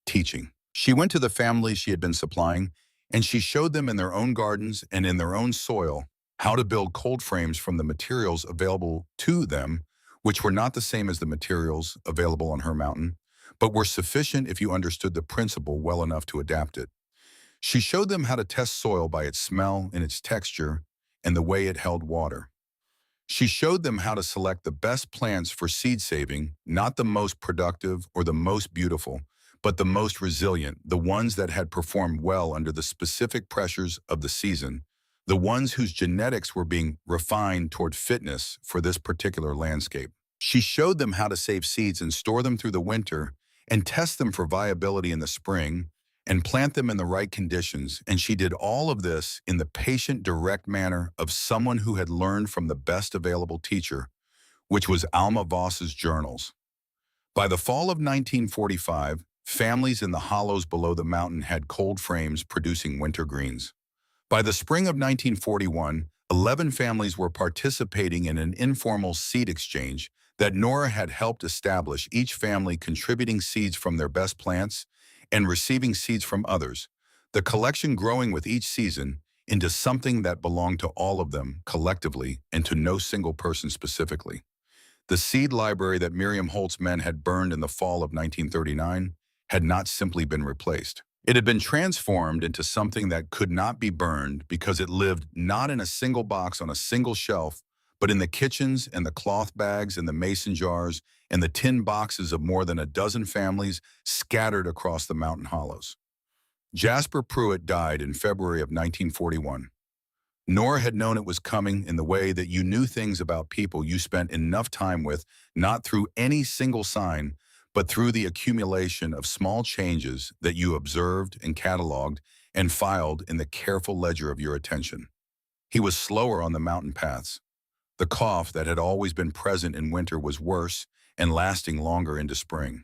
teaching. She went to the families she had been supplying, and she showed them in their own gardens and in their own soil how to build cold frames from the materials available to them, which were not the same as the materials available on her mountain, but were sufficient if you understood the principle well enough to adapt it. She showed them how to test soil by its smell and its texture and the way it held water. She showed them how to select the best plants for seed saving, not the most productive or the most beautiful, but the most resilient, the ones that had performed well under the specific pressures of the season, the ones whose genetics were being refined toward fitness for this particular landscape. She showed them how to save seeds and store them through the winter and test them for viability in the spring and plant them in the right conditions, and she did all of this in the patient, direct manner of someone who had learned from the best available teacher, which was Alma Voss's journals. By the fall of 1945, families in the hollows below the mountain had cold frames producing winter greens. By the spring of 1941, 11 families were participating in an informal seed exchange that Nora had helped establish, each family contributing seeds from their best plants and receiving seeds from others, the collection growing with each season into something that belonged to all of them collectively and to no single person specifically. The seed library that Miriam Holt's men had burned in the fall of 1939 had not simply been replaced. It had been transformed into something that could not be burned because it lived not in a single box on a single shelf, but in the kitchens and the cloth bags and the mason jars and the tin boxes of more than a dozen families scattered across the mountain hollows. Jasper Pruitt died in February of 1941. Nora had known it was coming in the way that you knew things about people you spent enough time with, not through any single sign, but through the accumulation of small changes that you observed and cataloged and filed in the careful ledger of your attention. He was slower on the mountain paths. The cough that had always been present in winter was worse, and lasting longer into spring.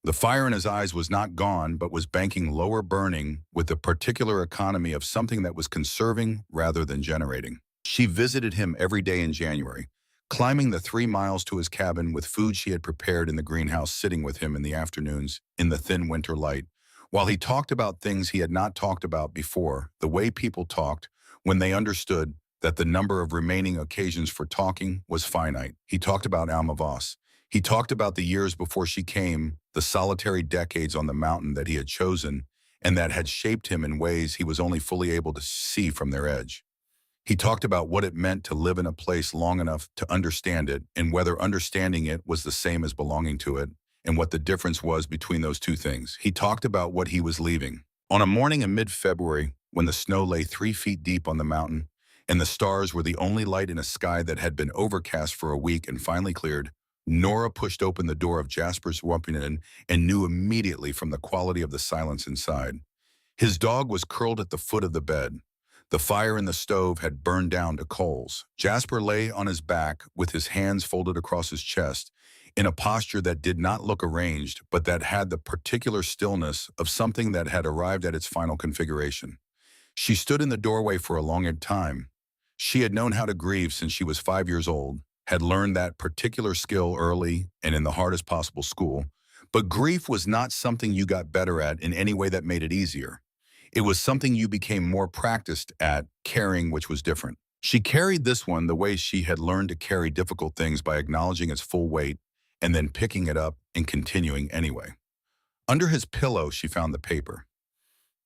The fire in his eyes was not gone, but was banking lower, burning with the particular economy of something that was conserving rather than generating. She visited him every day in January, climbing the 3 miles to his cabin with food she had prepared in the greenhouse, sitting with him in the afternoons in the thin winter light, while he talked about things he had not talked about before, the way people talked when they understood that the number of remaining occasions for talking was finite. He talked about Alma Voss. He talked about the years before she came, the solitary decades on the mountain that he had chosen and that had shaped him in ways he was only fully able to see from their edge. He talked about what it meant to live in a place long enough to understand it and whether understanding it was the same as belonging to it and what the difference was between those two things. He talked about what he was leaving. On a morning in mid-February, when the snow lay 3 feet deep on the mountain and the stars were the only light in a sky that had been overcast for a week and finally cleared, Nora pushed open the door of Jasper's Wumpinen and knew immediately from the quality of the silence inside. His dog was curled at the foot of the bed. The fire in the stove had burned down to coals. Jasper lay on his back with his hands folded across his chest in a posture that did not look arranged, but that had the particular stillness of something that had arrived at its final configuration. She stood in the doorway for a long time. She had known how to grieve since she was 5 years old, had learned that particular skill early and in the hardest possible school, but grief was not something you got better at in any way that made it easier. It was something you became more practiced at carrying, which was different. She carried this one the way she had learned to carry difficult things, by acknowledging its full weight and then picking it up and continuing anyway. Under his pillow, she found the paper.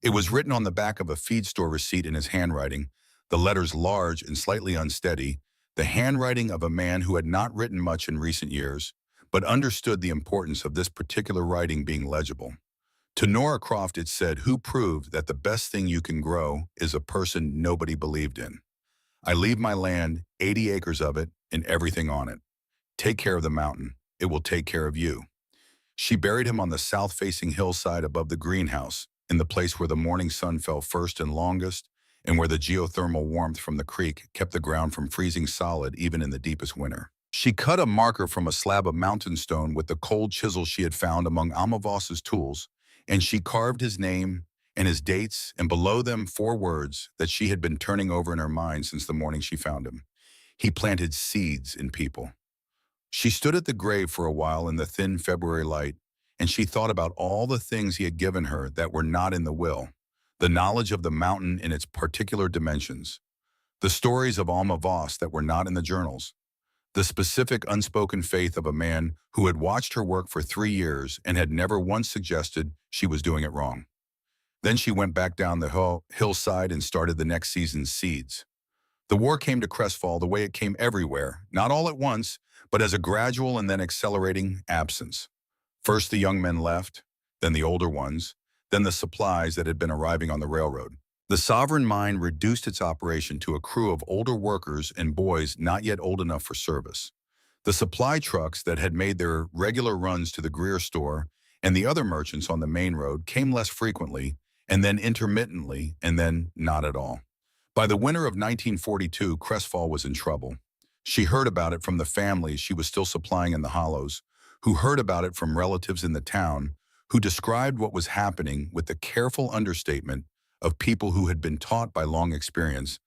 It was written on the back of a feed store receipt in his handwriting, the letters large and slightly unsteady, the handwriting of a man who had not written much in recent years, but understood the importance of this particular writing being legible. To Nora Croft it said, "Who proved that the best thing you can grow is a person nobody believed in. I leave my land, 80 acres of it, and everything on it. Take care of the mountain. It will take care of you." She buried him on the south-facing hillside above the greenhouse, in the place where the morning sun fell first and longest, and where the geothermal warmth from the creek kept the ground from freezing solid even in the deepest winter. She cut a marker from a slab of mountain stone with the cold chisel she had found among Alma Voss's tools, and she carved his name and his dates, and below them 4 words that she had been turning over in her mind since the morning she found him. He planted seeds in people. She stood at the grave for a while in the thin February light, and she thought about all the things he had given her that were not in the will, the knowledge of the mountain in its particular dimensions, the stories of Alma Voss that were not in the journals, the specific unspoken faith of a man who had watched her work for 3 years and had never once suggested she was doing it wrong. Then she went back down the hillside and started the next season's seeds. The war came to Crestfall the way it came everywhere, not all at once, but as a gradual and then accelerating absence. First the young men left, then the older ones, then the supplies that had been arriving on the railroad. The sovereign mine reduced its operation to a crew of older workers and boys not yet old enough for service. The supply trucks that had made their regular runs to the Greer store and the other merchants on the main road came less frequently, and then intermittently, and then not at all. By the winter of 1942, Crestfall was in trouble. She heard about it from the families she was still supplying in the hollows, who heard about it from relatives in the town, who described what was happening with the careful understatement of people who had been taught by long experience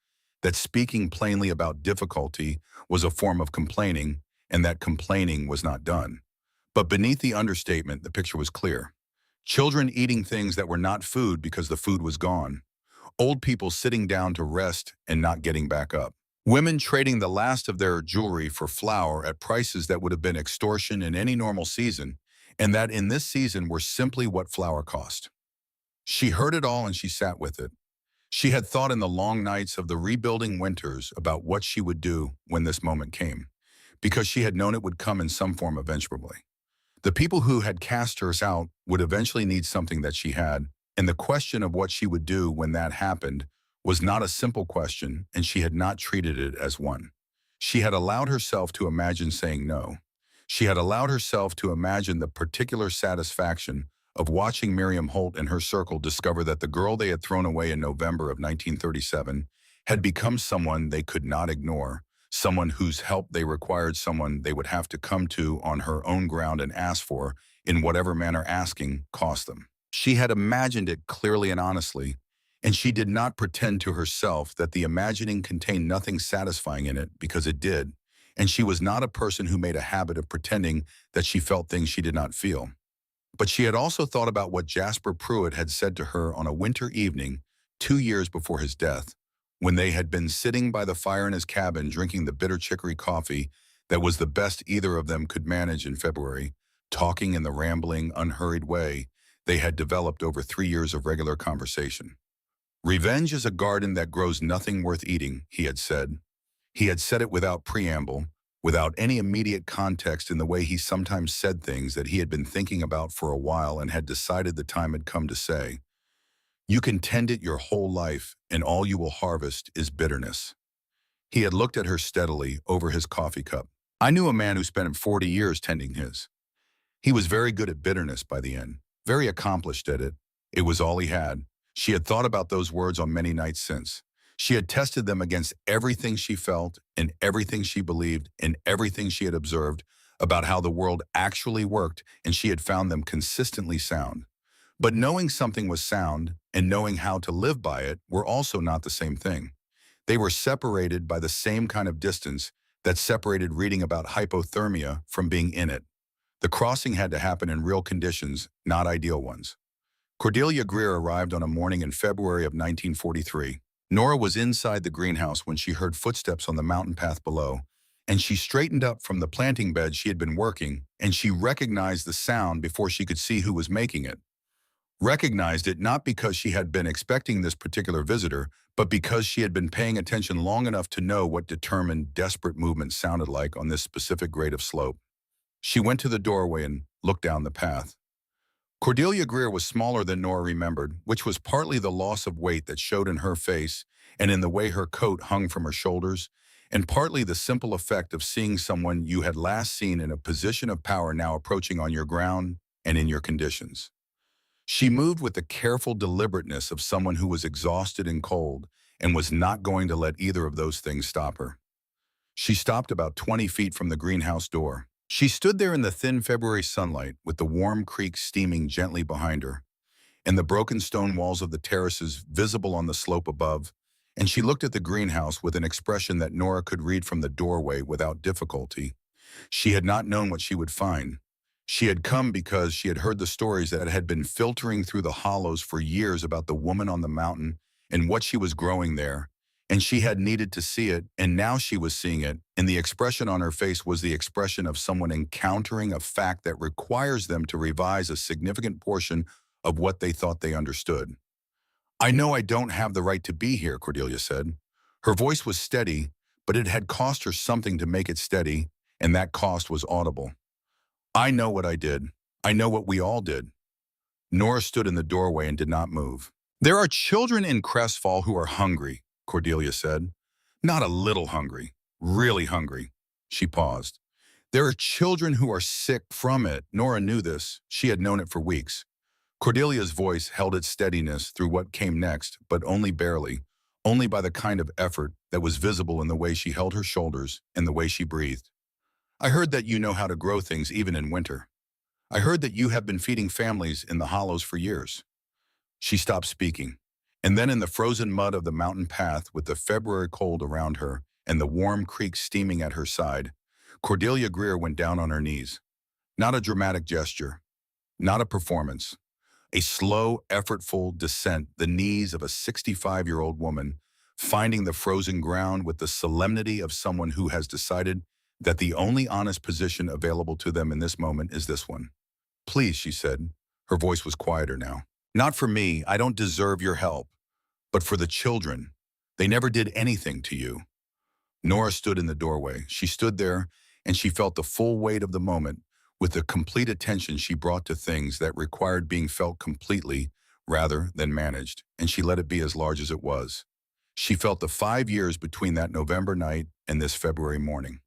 that speaking plainly about difficulty was a form of complaining, and that complaining was not done. But beneath the understatement, the picture was clear. Children eating things that were not food because the food was gone. Old people sitting down to rest and not getting back up. Women trading the last of their jewelry for flour at prices that would have been extortion in any normal season, and that in this season were simply what flour cost. She heard it all and she sat with it. She had thought in the long nights of the rebuilding winters about what she would do when this moment came, because she had known it would come in some form eventually. The people who had cast her out would eventually need something that she had, and the question of what she would do when that happened was not a simple question, and she had not treated it as one. She had allowed herself to imagine saying no. She had allowed herself to imagine the particular satisfaction of watching Miriam Holt and her circle discover that the girl they had thrown away in November of 1937 had become someone they could not ignore, someone whose help they required, someone they would have to come to on her own ground and ask for, in whatever manner asking cost them. She had imagined it clearly and honestly, and she did not pretend to herself that the imagining contained nothing satisfying in it, because it did, and she was not a person who made a habit of pretending that she felt things she did not feel. But she had also thought about what Jasper Pruitt had said to her on a winter evening 2 years before his death, when they had been sitting by the fire in his cabin drinking the bitter chicory coffee that was the best either of them could manage in February, talking in the rambling, unhurried way they had developed over 3 years of regular conversation. "Revenge is a garden that grows nothing worth eating," he had said. He had said it without preamble, without any immediate context, in the way he sometimes said things that he had been thinking about for a while and had decided the time had come to say. "You can tend it your whole life, and all you will harvest is bitterness." He had looked at her steadily over his coffee cup. "I knew a man who spent 40 years tending his. He was very good at bitterness by the end, very accomplished at it. It was all he had." She had thought about those words on many nights since. She had tested them against everything she felt and everything she believed and everything she had observed about how the world actually worked, and she had found them consistently sound. But knowing something was sound and knowing how to live by it were also not the same thing. They were separated by the same kind of distance that separated reading about hypothermia from being in it. The crossing had to happen in real conditions, not ideal ones. Cordelia Greer arrived on a morning in February of 1943. Nora was inside the greenhouse when she heard footsteps on the mountain path below, and she straightened up from the planting bed she had been working, and she recognized the sound before she could see who was making it. Recognized it not because she had been expecting this particular visitor, but because she had been paying attention long enough to know what determined, desperate movement sounded like on this specific grade of slope. She went to the doorway and looked down the path. Cordelia Greer was smaller than Nora remembered, which was partly the loss of weight that showed in her face and in the way her coat hung from her shoulders, and partly the simple effect of seeing someone you had last seen in a position of power now approaching on your ground and in your conditions. She moved with the careful deliberateness of someone who was exhausted and cold and was not going to let either of those things stop her. She stopped about 20 feet from the greenhouse door. She stood there in the thin February sunlight with the warm creek steaming gently behind her and the broken stone walls of the terraces visible on the slope above, and she looked at the greenhouse with an expression that Nora could read from the doorway without difficulty. She had not known what she would find. She had come because she had heard the stories that had been filtering through the hollows for years about the woman on the mountain and what she was growing there, and she had needed to see it, and now she was seeing it, and the expression on her face was the expression of someone encountering a fact that requires them to revise a significant portion of what they thought they understood. "I know I don't have the right to be here," Cordelia said. Her voice was steady, but it had cost her something to make it steady, and that cost was audible. "I know what I did. I know what we all did." Nora stood in the doorway and did not move. "There are children in Crestfall who are hungry," Cordelia said. "Not a little hungry, really hungry." She paused. "There are children who are sick from it." Nora knew this. She had known it for weeks. Cordelia's voice held its steadiness through what came next, but only barely, only by the kind of effort that was visible in the way she held her shoulders and the way she breathed. "I heard that you know how to grow things even in winter. I heard that you have been feeding families in the hollows for years." She stopped speaking, and then in the frozen mud of the mountain path with the February cold around her and the warm creek steaming at her side, Cordelia Greer went down on her knees. Not a dramatic gesture, not a performance. A slow, effortful descent, the knees of a 65-year-old woman, finding the frozen ground with the solemnity of someone who has decided that the only honest position available to them in this moment is this one. "Please," she said. Her voice was quieter now. "Not for me, I don't deserve your help, but for the children. They never did anything to you." Nora stood in the doorway. She stood there, and she felt the full weight of the moment with the complete attention she brought to things that required being felt completely rather than managed, and she let it be as large as it was. She felt the 5 years between that November night and this February morning.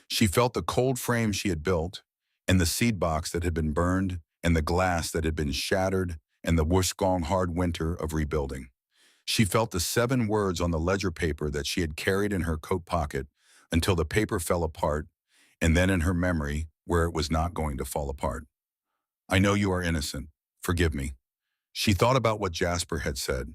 She felt the cold frame she had built, and the seed box that had been burned, and the glass that had been shattered, and the worst-gone hard winter of rebuilding. She felt the 7 words on the ledger paper that she had carried in her coat pocket, until the paper fell apart, and then in her memory, where it was not going to fall apart. I know you are innocent. Forgive me. She thought about what Jasper had said.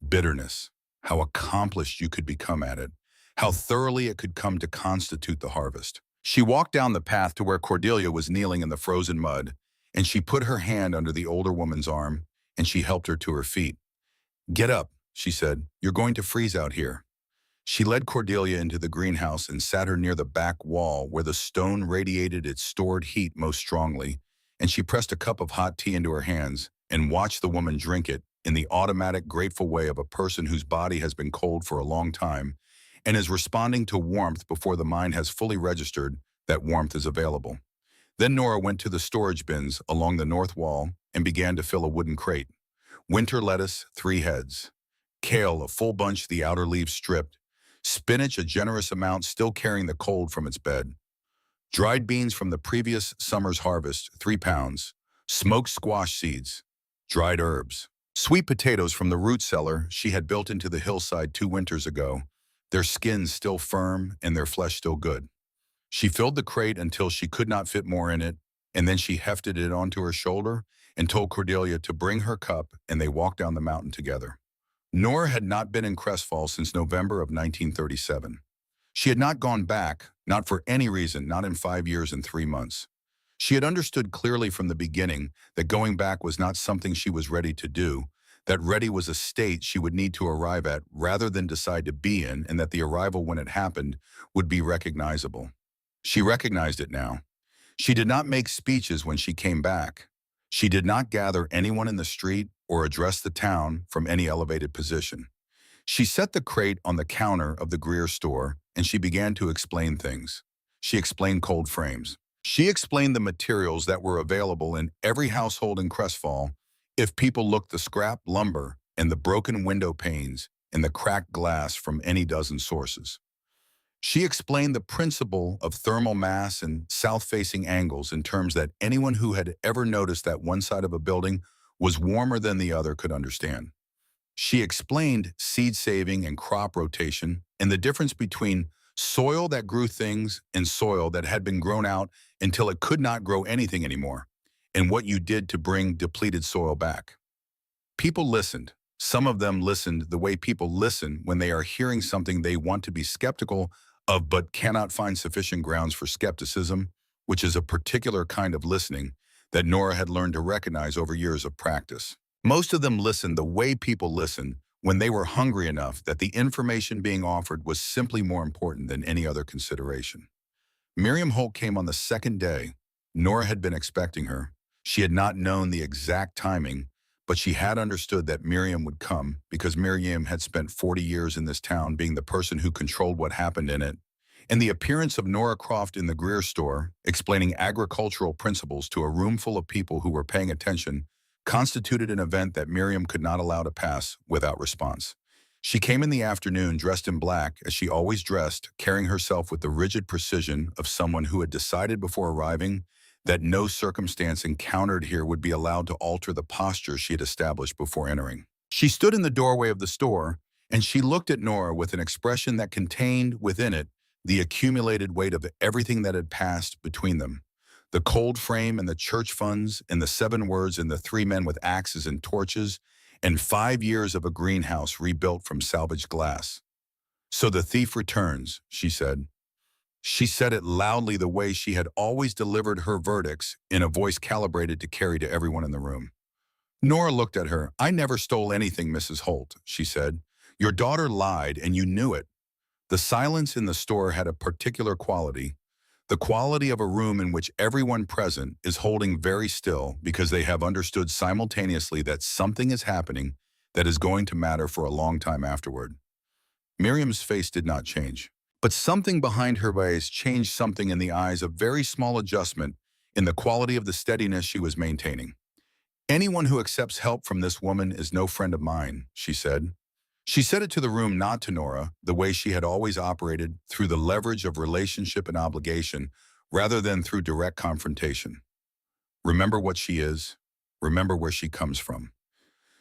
Bitterness. How accomplished you could become at it. How thoroughly it could come to constitute the harvest. She walked down the path to where Cordelia was kneeling in the frozen mud, and she put her hand under the older woman's arm, and she helped her to her feet. Get up, she said. You're going to freeze out here. She led Cordelia into the greenhouse and sat her near the back wall where the stone radiated its stored heat most strongly, and she pressed a cup of hot tea into her hands and watched the woman drink it in the automatic, grateful way of a person whose body has been cold for a long time and is responding to warmth before the mind has fully registered that warmth is available. Then Nora went to the storage bins along the north wall and began to fill a wooden crate. Winter lettuce, 3 heads. Kale, a full bunch, the outer leaves stripped. Spinach, a generous amount, still carrying the cold from its bed. Dried beans from the previous summer's harvest, 3 pounds. Smoked squash seeds. Dried herbs. Sweet potatoes from the root cellar she had built into the hillside 2 winters ago, their skins still firm and their flesh still good. She filled the crate until she could not fit more in it, and then she hefted it onto her shoulder and told Cordelia to bring her cup, and they walked down the mountain together. Nora had not been in Crest Falls since November of 1937. She had not gone back, not for any reason, not in 5 years and 3 months. She had understood clearly from the beginning that going back was not something she was ready to do, that ready was a state she would need to arrive at rather than decide to be in, and that the arrival when it happened would be recognizable. She recognized it now. She did not make speeches when she came back. She did not gather anyone in the street or address the town from any elevated position. She set the crate on the counter of the Greer store, and she began to explain things. She explained cold frames. She explained the materials that were available in every household in Crestfall if people looked the scrap lumber and the broken window panes and the cracked glass from any dozen sources. She explained the principle of thermal mass and south-facing angles in terms that anyone who had ever noticed that one side of a building was warmer than the other could understand. She explained seed saving and crop rotation and the difference between soil that grew things and soil that had been grown out until it could not grow anything anymore, and what you did to bring depleted soil back. People listened. Some of them listened the way people listen when they are hearing something they want to be skeptical of but cannot find sufficient grounds for skepticism, which is a particular kind of listening that Nora had learned to recognize over years of practice. Most of them listened the way people listen when they were hungry enough that the information being offered was simply more important than any other consideration. Miriam Holt came on the second day. Nora had been expecting her. She had not known the exact timing, but she had understood that Miriam would come because Miriam had spent 40 years in this town being the person who controlled what happened in it. And the appearance of Nora Croft in the Greer store, explaining agricultural principles to a room full of people who were paying attention, constituted an event that Miriam could not allow to pass without response. She came in the afternoon dressed in black, as she always dressed, carrying herself with the rigid precision of someone who had decided before arriving that no circumstance encountered here would be allowed to alter the posture she had established before entering. She stood in the doorway of the store, and she looked at Nora with an expression that contained within it the accumulated weight of everything that had passed between them. The cold frame and the church funds and the 7 words and the 3 men with axes and torches and 5 years of a greenhouse rebuilt from salvaged glass. So the thief returns, she said. She said it loudly the way she had always delivered her verdicts in a voice calibrated to carry to everyone in the room. Nora looked at her. I never stole anything, Mrs. Holt, she said. Your daughter lied and you knew it. The silence in the store had a particular quality, the quality of a room in which everyone present is holding very still because they have understood simultaneously that something is happening that is going to matter for a long time afterward. Miriam's face did not change, but something behind her eyes changed something in the eyes, a very small adjustment in the quality of the steadiness she was maintaining. Anyone who accepts help from this woman is no friend of mine, she said. She said it to the room, not to Nora, the way she had always operated, through the leverage of relationship and obligation, rather than through direct confrontation. Remember what she is. Remember where she comes from.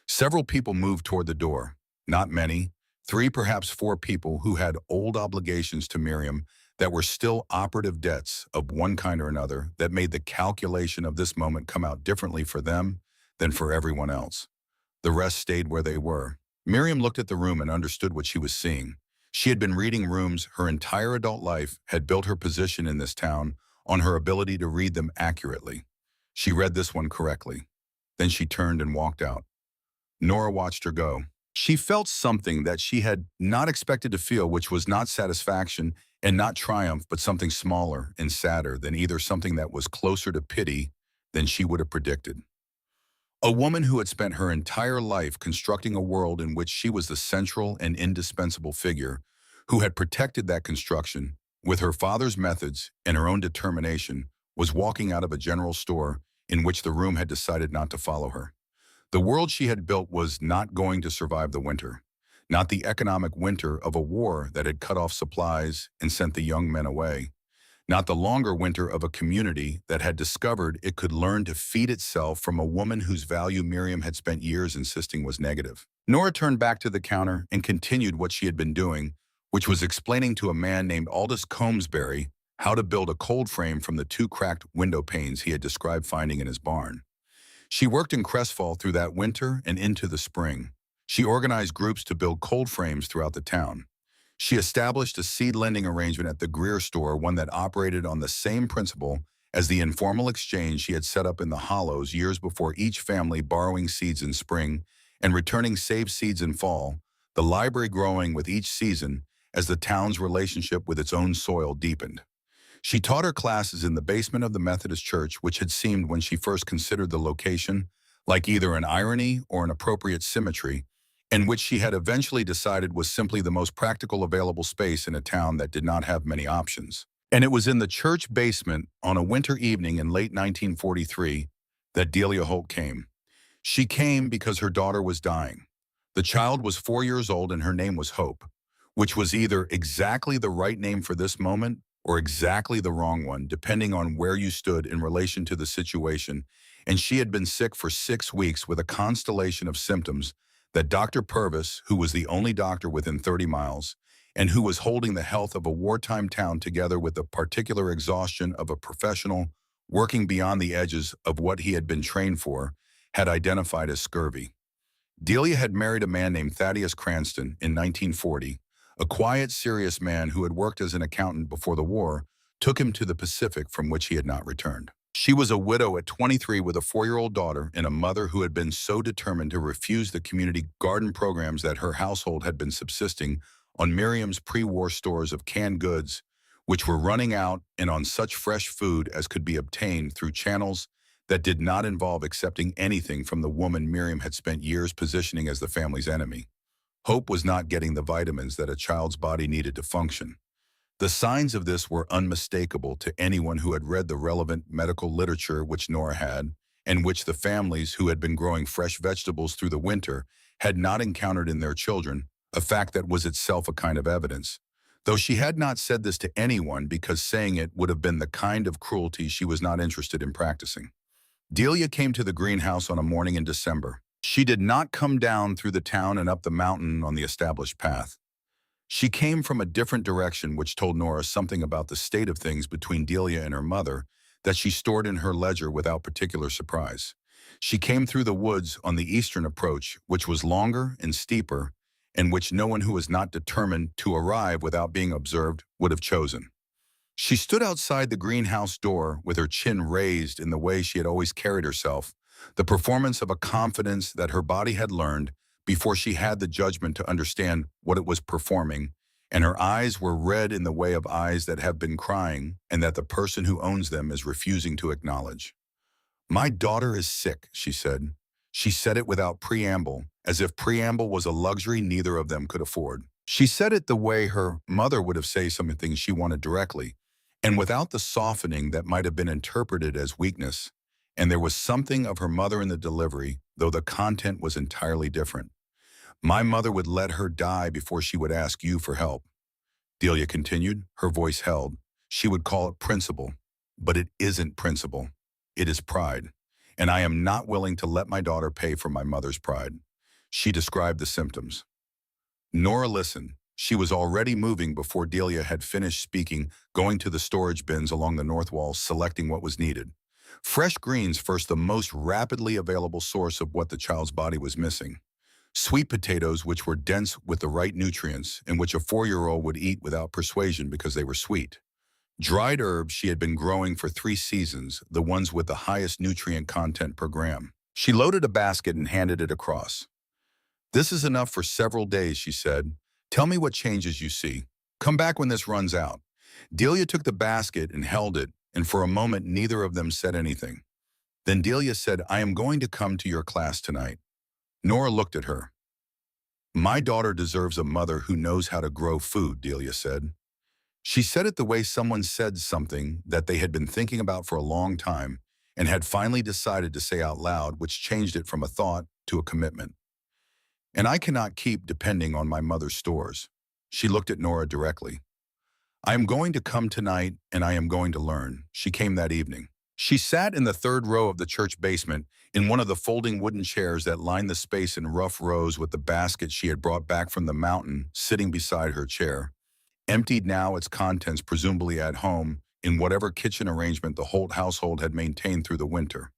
Several people moved toward the door. Not many. Three, perhaps four people who had old obligations to Miriam that were still operative debts of one kind or another that made the calculation of this moment come out differently for them than for everyone else. The rest stayed where they were. Miriam looked at the room and understood what she was seeing. She had been reading rooms her entire adult life, had built her position in this town on her ability to read them accurately. She read this one correctly. Then she turned and walked out. Nora watched her go. She felt something that she had not expected to feel, which was not satisfaction and not triumph, but something smaller and sadder than either, something that was closer to pity than she would have predicted. A woman who had spent her entire life constructing a world in which she was the central and indispensable figure, who had protected that construction with her father's methods and her own determination, was walking out of a general store in which the room had decided not to follow her. The world she had built was not going to survive the winter, not the economic winter of a war that had cut off supplies and sent the young men away, not the longer winter of a community that had discovered it could learn to feed itself from a woman whose value Miriam had spent years insisting was negative. Nora turned back to the counter and continued what she had been doing, which was explaining to a man named Aldous Combsbury how to build a cold frame from the two cracked window panes he had described finding in his barn. She worked in Crestfall through that winter and into the spring. She organized groups to build cold frames throughout the town. She established a seed lending arrangement at the Greer store, one that operated on the same principle as the informal exchange she had set up in the Hollows years before, each family borrowing seeds in spring and returning saved seeds in fall, the library growing with each season as the town's relationship with its own soil deepened. She taught her classes in the basement of the Methodist Church, which had seemed, when she first considered the location, like either an irony or an appropriate symmetry, and which she had eventually decided was simply the most practical available space in a town that did not have many options. And it was in the church basement on a winter evening in late 1943 that Delia Holt came. She came because her daughter was dying. The child was 4 years old and her name was Hope, which was either exactly the right name for this moment or exactly the wrong one, depending on where you stood in relation to the situation, and she had been sick for 6 weeks with a constellation of symptoms that Dr. Purvis, who was the only doctor within 30 miles, and who was holding the health of a wartime town together with the particular exhaustion of a professional working beyond the edges of what he had been trained for, had identified as scurvy. Delia had married a man named Thaddeus Cranston in 1940, a quiet, serious man who had worked as an accountant before the war, took him to the Pacific from which he had not returned. She was a widow at 23 with a 4-year-old daughter and a mother who had been so determined to refuse the community garden programs that her household had been subsisting on Miriam's pre-war stores of canned goods, which were running out, and on such fresh food as could be obtained through channels that did not involve accepting anything from the woman Miriam had spent years positioning as the family's enemy. Hope was not getting the vitamins that a child's body needed to function. The signs of this were unmistakable to anyone who had read the relevant medical literature which Nora had, and which the families who had been growing fresh vegetables through the winter had not encountered in their children, a fact that was itself a kind of evidence. Though she had not said this to anyone because saying it would have been the kind of cruelty she was not interested in practicing. Delia came to the greenhouse on a morning in December. She did not come down through the town and up the mountain on the established path. She came from a different direction, which told Nora something about the state of things between Delia and her mother that she stored in her ledger without particular surprise. She came through the woods on the eastern approach, which was longer and steeper, and which no one who was not determined to arrive without being observed would have chosen. She stood outside the greenhouse door with her chin raised in the way she had always carried herself, the performance of a confidence that her body had learned before she had the judgment to understand what it was performing, and her eyes were red in the way of eyes that have been crying and that the person who owns them is refusing to acknowledge. "My daughter is sick," she said. She said it without preamble, as if preamble was a luxury neither of them could afford. She said it the way her mother would have said something she wanted directly, and without the softening that might have been interpreted as weakness. And there was something of her mother in the delivery, though the content was entirely different. "My mother would let her die before she would ask you for help," Delia continued, her voice held. "She would call it principle, but it isn't principle. It is pride. And I am not willing to let my daughter pay for my mother's pride." She described the symptoms. Nora listened. She was already moving before Delia had finished speaking, going to the storage bins along the north wall, selecting what was needed. Fresh greens first, the most rapidly available source of what the child's body was missing. Sweet potatoes, which were dense with the right nutrients and which a 4-year-old would eat without persuasion because they were sweet. Dried herbs she had been growing for 3 seasons, the ones with the highest nutrient content per gram. She loaded a basket and handed it across. "This is enough for several days," she said. "Tell me what changes you see. Come back when this runs out." Delia took the basket and held it, and for a moment neither of them said anything. Then Delia said, "I am going to come to your class tonight." Nora looked at her. "My daughter deserves a mother who knows how to grow food," Delia said. She said it the way someone said something that they had been thinking about for a long time and had finally decided to say out loud, which changed it from a thought to a commitment. "And I cannot keep depending on my mother's stores." She looked at Nora directly. "I am going to come tonight and I am going to learn." She came that evening. She sat in the third row of the church basement in one of the folding wooden chairs that lined the space in rough rows, with the basket she had brought back from the mountain sitting beside her chair, emptied now, its contents presumably at home in whatever kitchen arrangement the Holt household had maintained through the winter.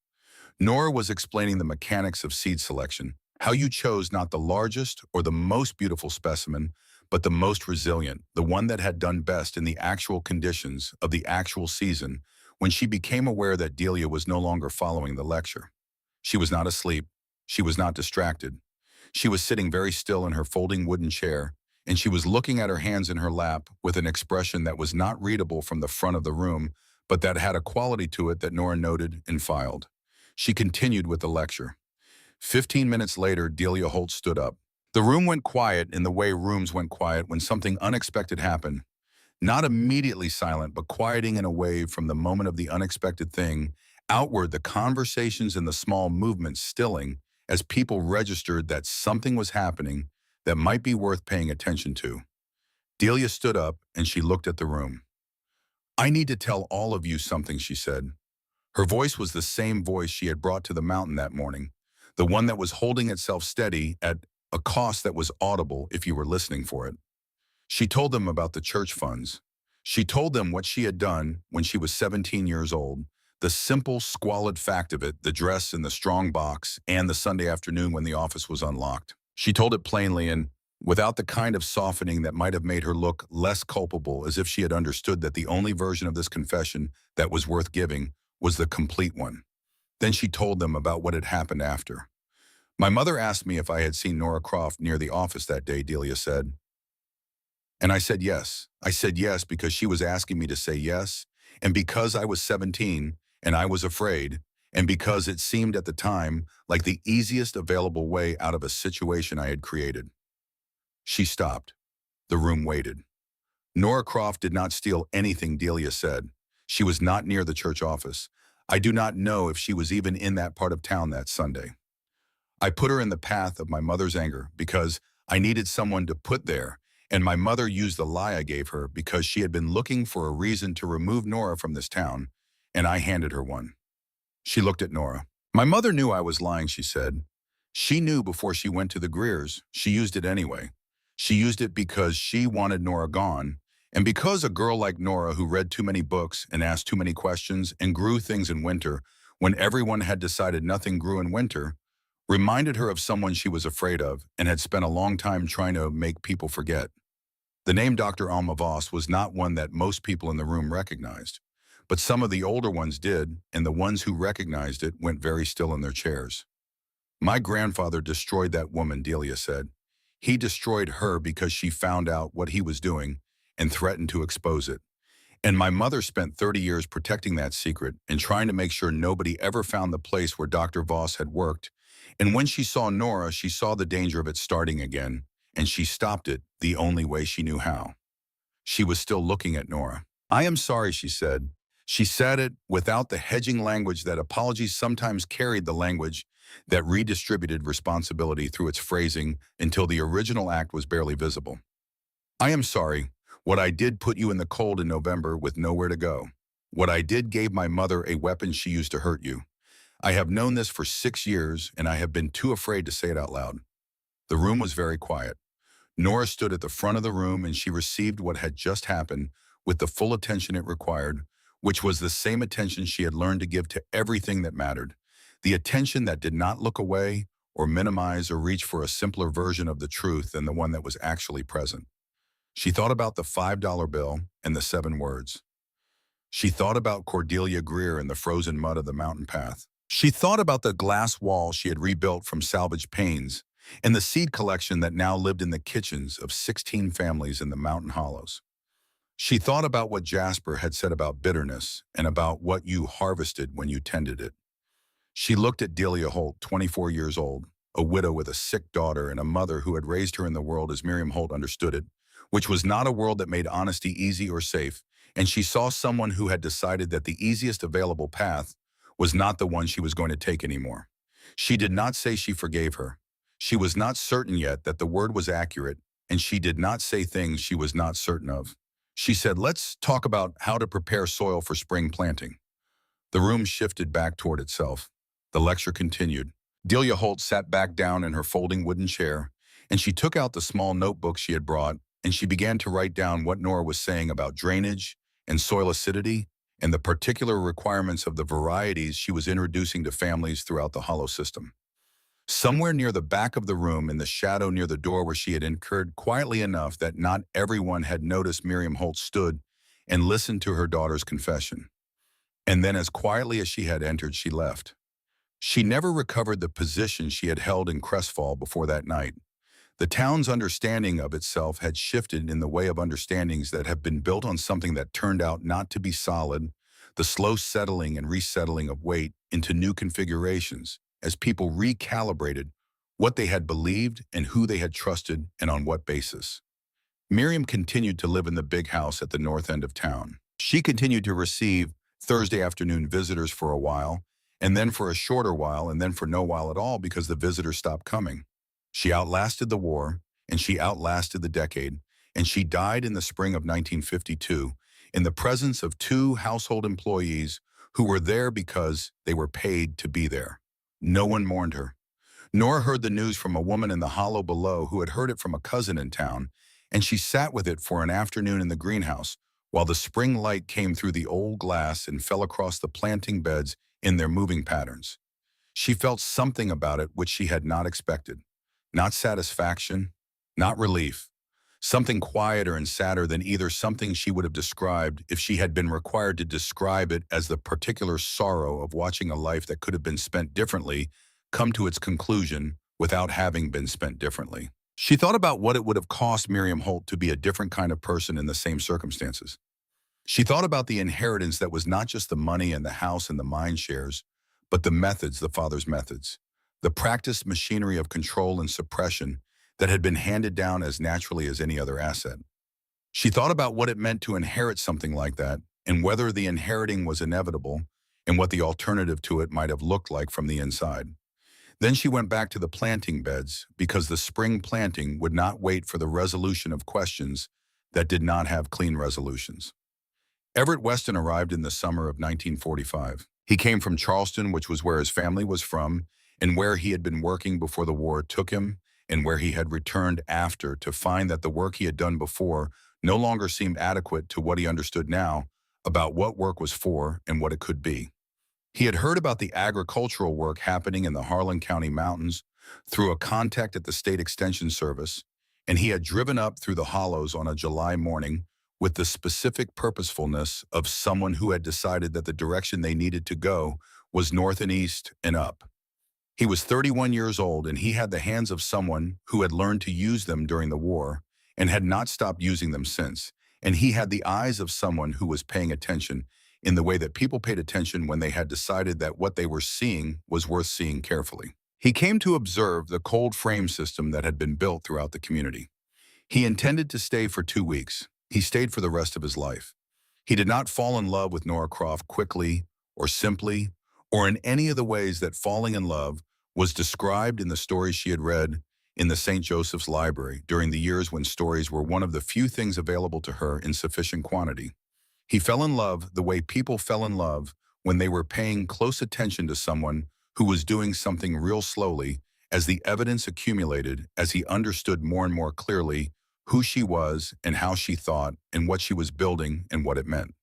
Nora was explaining the mechanics of seed selection, how you chose not the largest or the most beautiful specimen, but the most resilient, the one that had done best in the actual conditions of the actual season, when she became aware that Delia was no longer following the lecture. She was not asleep. She was not distracted. She was sitting very still in her folding wooden chair, and she was looking at her hands in her lap with an expression that was not readable from the front of the room, but that had a quality to it that Nora noted and filed. She continued with the lecture. 15 minutes later, Delia Holt stood up. The room went quiet in the way rooms went quiet when something unexpected happened. Not immediately silent, but quieting in a way from the moment of the unexpected thing, outward the conversations and the small movements stilling as people registered that something was happening that might be worth paying attention to. Delia stood up and she looked at the room. "I need to tell all of you something," she said. Her voice was the same voice she had brought to the mountain that morning, the one that was holding itself steady at a cost that was audible if you were listening for it. She told them about the church funds. She told them what she had done when she was 17 years old, the simple, squalid fact of it, the dress in the strong box, and the Sunday afternoon when the office was unlocked. She told it plainly and without the kind of softening that might have made her look less culpable, as if she had understood that the only version of this confession that was worth giving was the complete one. Then she told them about what had happened after. "My mother asked me if I had seen Nora Croft near the office that day," Delia said. "And I said yes. I said yes because she was asking me to say yes, and because I was 17 and I was afraid, and because it seemed at the time like the easiest available way out of a situation I had created." She stopped. The room waited. "Nora Croft did not steal anything," Delia said. "She was not near the church office. I do not know if she was even in that part of town that Sunday. I put her in the path of my mother's anger because I needed someone to put there, and my mother used the lie I gave her because she had been looking for a reason to remove Nora from this town, and I handed her one." She looked at Nora. "My mother knew I was lying," she said. "She knew before she went to the Greers. She used it anyway. She used it because she wanted Nora gone, and because a girl like Nora, who read too many books and asked too many questions and grew things in winter when everyone had decided nothing grew in winter, reminded her of someone she was afraid of and had spent a long time trying to make people forget." The name Dr. Alma Voss was not one that most people in the room recognized, but some of the older ones did, and the ones who recognized it went very still in their chairs. "My grandfather destroyed that woman," Delia said. "He destroyed her because she found out what he was doing and threatened to expose it. And my mother spent 30 years protecting that secret and trying to make sure nobody ever found the place where Dr. Voss had worked. And when she saw Nora, she saw the danger of it starting again, and she stopped it the only way she knew how." She was still looking at Nora. "I am sorry," she said. She said it without the hedging language that apologies sometimes carried, the language that redistributed responsibility through its phrasing until the original act was barely visible. "I am sorry. What I did put you in the cold in November with nowhere to go. What I did gave my mother a weapon she used to hurt you. I have known this for 6 years, and I have been too afraid to say it out loud." The room was very quiet. Nora stood at the front of the room and she received what had just happened with the full attention it required, which was the same attention she had learned to give to everything that mattered. The attention that did not look away or minimize or reach for a simpler version of the truth than the one that was actually present. She thought about the $5 bill and the 7 words. She thought about Cordelia Greer and the frozen mud of the mountain path. She thought about the glass wall she had rebuilt from salvaged panes and the seed collection that now lived in the kitchens of 16 families in the mountain hollows. She thought about what Jasper had said about bitterness and about what you harvested when you tended it. She looked at Delia Holt, 24 years old, a widow with a sick daughter and a mother who had raised her in the world as Miriam Holt understood it, which was not a world that made honesty easy or safe, and she saw someone who had decided that the easiest available path was not the one she was going to take anymore. She did not say she forgave her. She was not certain yet that the word was accurate, and she did not say things she was not certain of. She said, "Let's talk about how to prepare soil for spring planting." The room shifted back toward itself. The lecture continued. Delia Holt sat back down in her folding wooden chair, and she took out the small notebook she had brought, and she began to write down what Nora was saying about drainage and soil acidity and the particular requirements of the varieties she was introducing to families throughout the hollow system. Somewhere near the back of the room, in the shadow near the door where she had incurred quietly enough that not everyone had noticed, Miriam Holt stood and listened to her daughter's confession. And then as quietly as she had entered, she left. She never recovered the position she had held in Crestfall before that night. The town's understanding of itself had shifted in the way of understandings that have been built on something that turned out not to be solid, the slow settling and resettling of weight into new configurations as people recalibrated what they had believed and who they had trusted and on what basis. Miriam continued to live in the big house at the north end of town. She continued to receive Thursday afternoon visitors for a while, and then for a shorter while, and then for no while at all because the visitors stopped coming. She outlasted the war, and she outlasted the decade, and she died in the spring of 1952 in the presence of 2 household employees who were there because they were paid to be there. No one mourned her. Nora heard the news from a woman in the hollow below who had heard it from a cousin in town, and she sat with it for an afternoon in the greenhouse while the spring light came through the old glass and fell across the planting beds in their moving patterns. She felt something about it which she had not expected. Not satisfaction, not relief. Something quieter and sadder than either something she would have described if she had been required to describe it as the particular sorrow of watching a life that could have been spent differently come to its conclusion without having been spent differently. She thought about what it would have cost Miriam Holt to be a different kind of person in the same circumstances. She thought about the inheritance that was not just the money and the house and the mine shares, but the methods, the father's methods, the practiced machinery of control and suppression that had been handed down as naturally as any other asset. She thought about what it meant to inherit something like that and whether the inheriting was inevitable and what the alternative to it might have looked like from the inside. Then she went back to the planting beds because the spring planting would not wait for the resolution of questions that did not have clean resolutions. Everett Weston arrived in the summer of 1945. He came from Charleston, which was where his family was from, and where he had been working before the war took him, and where he had returned after to find that the work he had done before no longer seemed adequate to what he understood now about what work was for and what it could be. He had heard about the agricultural work happening in the Harlan County mountains through a contact at the State Extension Service, and he had driven up through the hollows on a July morning with the specific purposefulness of someone who had decided that the direction they needed to go was north and east and up. He was 31 years old, and he had the hands of someone who had learned to use them during the war and had not stopped using them since, and he had the eyes of someone who was paying attention in the way that people paid attention when they had decided that what they were seeing was worth seeing carefully. He came to observe the cold frame system that had been built throughout the community. He intended to stay for 2 weeks. He stayed for the rest of his life. He did not fall in love with Nora Croft quickly or simply or in any of the ways that falling in love was described in the stories she had read in the St. Joseph's Library during the years when stories were one of the few things available to her in sufficient quantity. He fell in love the way people fell in love when they were paying close attention to someone who was doing something real slowly As the evidence accumulated, as he understood more and more clearly who she was and how she thought and what she was building and what it meant.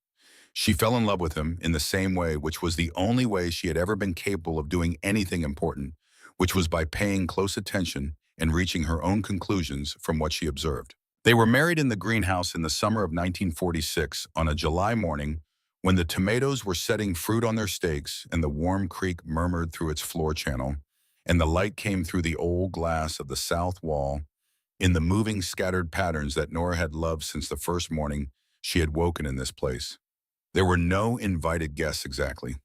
She fell in love with him in the same way, which was the only way she had ever been capable of doing anything important, which was by paying close attention and reaching her own conclusions from what she observed. They were married in the greenhouse in the summer of 1946 on a July morning when the tomatoes were setting fruit on their stakes and the warm creek murmured through its floor channel, and the light came through the old glass of the south wall in the moving scattered patterns that Nora had loved since the first morning she had woken in this place. There were no invited guests exactly.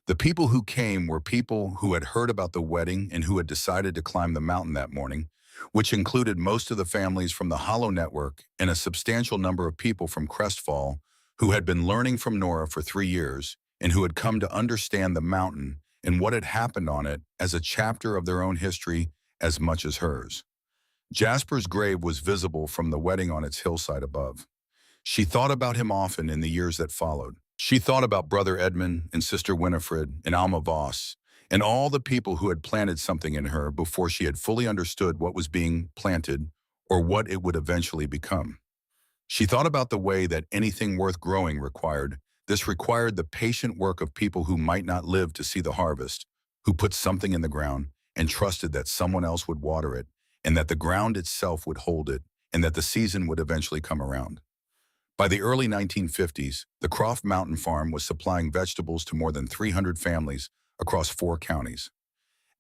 The people who came were people who had heard about the wedding and who had decided to climb the mountain that morning, which included most of the families from the Hollow Network and a substantial number of people from Crestfall who had been learning from Nora for 3 years and who had come to understand the mountain and what had happened on it as a chapter of their own history as much as hers. Jasper's grave was visible from the wedding on its hillside above. She thought about him often in the years that followed. She thought about Brother Edmund and Sister Winifred and Alma Voss and all the people who had planted something in her before she had fully understood what was being planted or what it would eventually become. She thought about the way that anything worth growing required. This required the patient work of people who might not live to see the harvest, who put something in the ground and trusted that someone else would water it and that the ground itself would hold it and that the season would eventually come around. By the early 1950s, the Croft Mountain Farm was supplying vegetables to more than 300 families across 4 counties.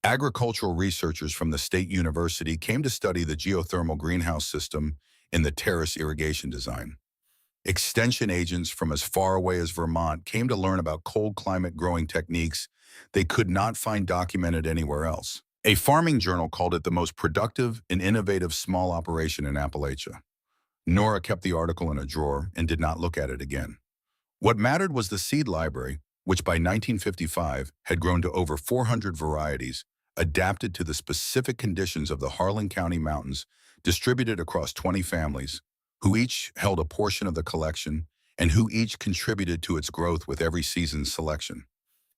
Agricultural researchers from the State University came to study the geothermal greenhouse system in the terrace irrigation design. Extension agents from as far away as Vermont came to learn about cold climate growing techniques they could not find documented anywhere else. A farming journal called it the most productive and innovative small operation in Appalachia. Nora kept the article in a drawer and did not look at it again. What mattered was the seed library, which by 1955 had grown to over 400 varieties, adapted to the specific conditions of the Harlan County Mountains, distributed across 20 families, who each held a portion of the collection and who each contributed to its growth with every season's selection.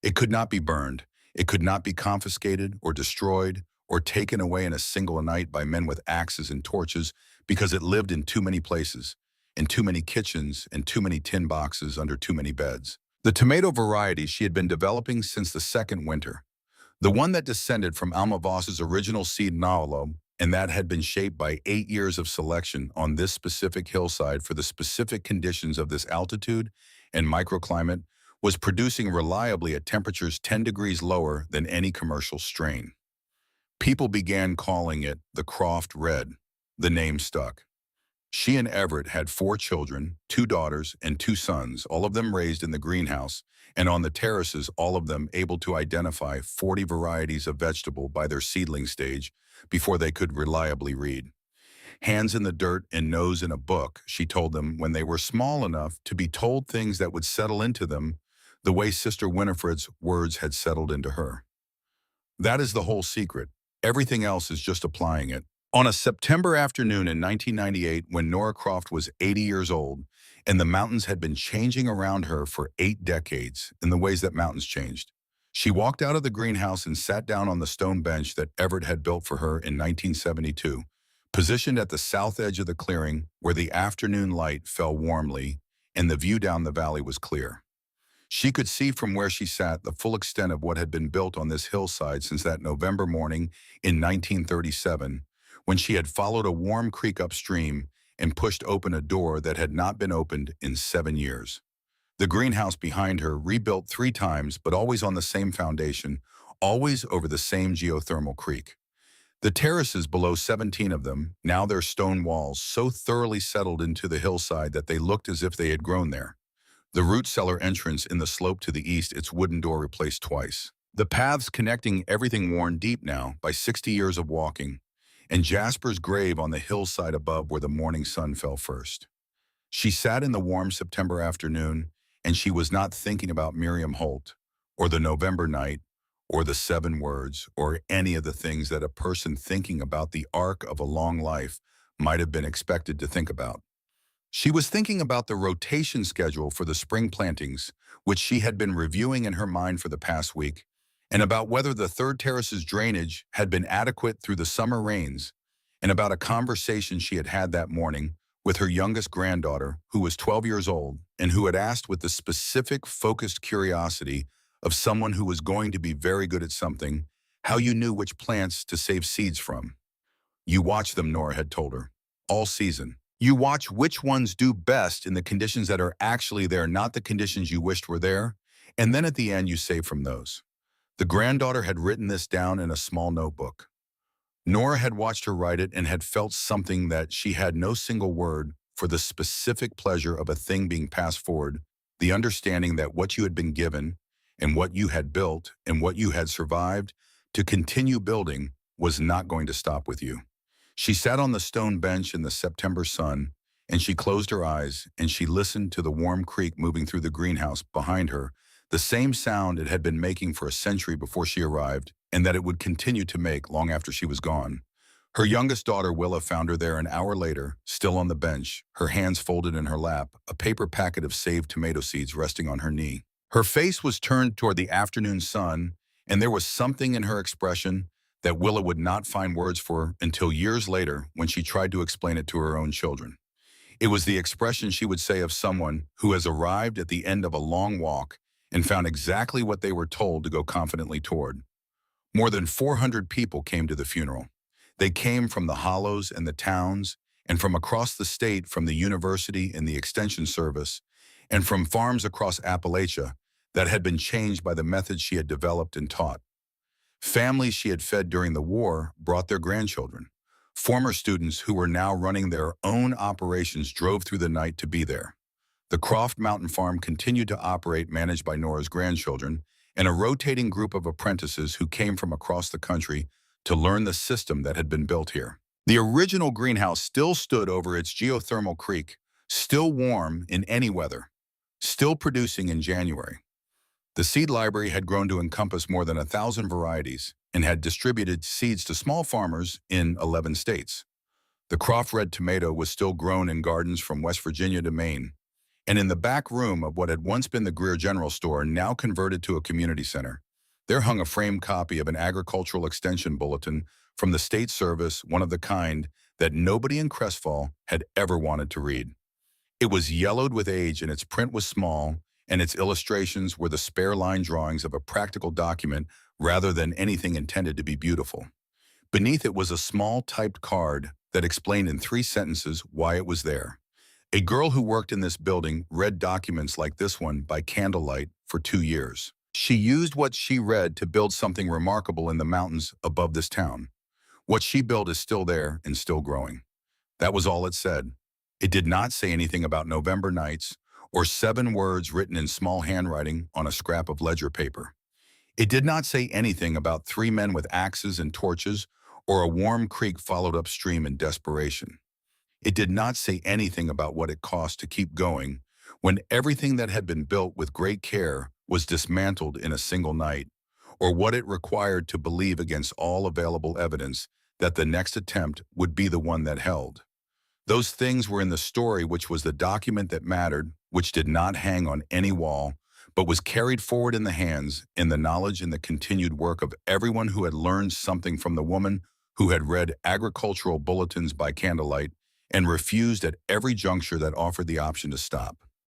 It could not be burned. It could not be confiscated or destroyed or taken away in a single night by men with axes and torches because it lived in too many places, in too many kitchens, and too many tin boxes under too many beds. The tomato variety she had been developing since the second winter, the one that descended from Alma Voss's original seed Naolo, and that had been shaped by 8 years of selection on this specific hillside for the specific conditions of this altitude and microclimate, was producing reliably at temperatures 10 degrees lower than any commercial strain. People began calling it the Croft Red. The name stuck. She and Everett had 4 children, 2 daughters and 2 sons, all of them raised in the greenhouse, and on the terraces, all of them able to identify 40 varieties of vegetable by their seedling stage before they could reliably read. Hands in the dirt and nose in a book, she told them when they were small enough to be told things that would settle into them the way Sister Winifred's words had settled into her. That is the whole secret. Everything else is just applying it. On a September afternoon in 1998, when Nora Croft was 80 years old, and the mountains had been changing around her for 8 decades in the ways that mountains changed, she walked out of the greenhouse and sat down on the stone bench that Everett had built for her in 1972, positioned at the south edge of the clearing where the afternoon light fell warmly and the view down the valley was clear. She could see from where she sat the full extent of what had been built on this hillside since that November morning in 1937, when she had followed a warm creek upstream and pushed open a door that had not been opened in 7 years. The greenhouse behind her, rebuilt 3 times, but always on the same foundation, always over the same geothermal creek. The terraces below 17 of them, now their stone walls, so thoroughly settled into the hillside that they looked as if they had grown there. The root cellar entrance in the slope to the east, its wooden door replaced twice. The paths connecting everything worn deep now by 60 years of walking, and Jasper's grave on the hillside above where the morning sun fell first. She sat in the warm September afternoon, and she was not thinking about Miriam Holt, or the November night, or the 7 words, or any of the things that a person thinking about the arc of a long life might have been expected to think about. She was thinking about the rotation schedule for the spring plantings, which she had been reviewing in her mind for the past week, and about whether the third terrace's drainage had been adequate through the summer rains, and about a conversation she had had that morning with her youngest granddaughter, who was 12 years old, and who had asked with the specific, focused curiosity of someone who was going to be very good at something, how you knew which plants to save seeds from. You watch them, Nora had told her, all season. You watch which ones do best in the conditions that are actually there, not the conditions you wished were there, and then at the end you save from those. The granddaughter had written this down in a small notebook. Nora had watched her write it and had felt something that she had no single word for the specific pleasure of a thing being passed forward, the understanding that what you had been given and what you had built and what you had survived to continue building was not going to stop with you. She sat on the stone bench in the September sun, and she closed her eyes and she listened to the warm creek moving through the greenhouse behind her, the same sound it had been making for a century before she arrived, and that it would continue to make long after she was gone. Her youngest daughter, Willa, found her there an hour later, still on the bench, her hands folded in her lap, a paper packet of saved tomato seeds resting on her knee. Her face was turned toward the afternoon sun, and there was something in her expression that Willa would not find words for until years later when she tried to explain it to her own children. It was the expression she would say of someone who has arrived at the end of a long walk and found exactly what they were told to go confidently toward. More than 400 people came to the funeral. They came from the hollows and the towns, and from across the state, from the university and the extension service, and from farms across Appalachia that had been changed by the methods she had developed and taught. Families she had fed during the war brought their grandchildren. Former students who were now running their own operations drove through the night to be there. The Croft Mountain Farm continued to operate, managed by Nora's grandchildren, and a rotating group of apprentices who came from across the country to learn the system that had been built here. The original greenhouse still stood over its geothermal creek, still warm in any weather, still producing in January. The seed library had grown to encompass more than 1,000 varieties and had distributed seeds to small farmers in 11 states. The Croft red tomato was still grown in gardens from West Virginia to Maine, and in the back room of what had once been the Greer General Store, now converted to a community center, there hung a framed copy of an agricultural extension bulletin from the State Service, one of the kind that nobody in Crestfall had ever wanted to read. It was yellowed with age and its print was small, and its illustrations were the spare line drawings of a practical document rather than anything intended to be beautiful. Beneath it was a small typed card that explained in 3 sentences why it was there. A girl who worked in this building read documents like this one by candlelight for 2 years. She used what she read to build something remarkable in the mountains above this town. What she built is still there and still growing. That was all it said. It did not say anything about November nights or 7 words written in small handwriting on a scrap of ledger paper. It did not say anything about 3 men with axes and torches or a warm creek followed upstream in desperation. It did not say anything about what it cost to keep going when everything that had been built with great care was dismantled in a single night, or what it required to believe against all available evidence that the next attempt would be the one that held. Those things were in the story, which was the document that mattered, which did not hang on any wall, but was carried forward in the hands, in the knowledge and the continued work of everyone who had learned something from the woman who had read agricultural bulletins by candlelight and refused at every juncture that offered the option to stop.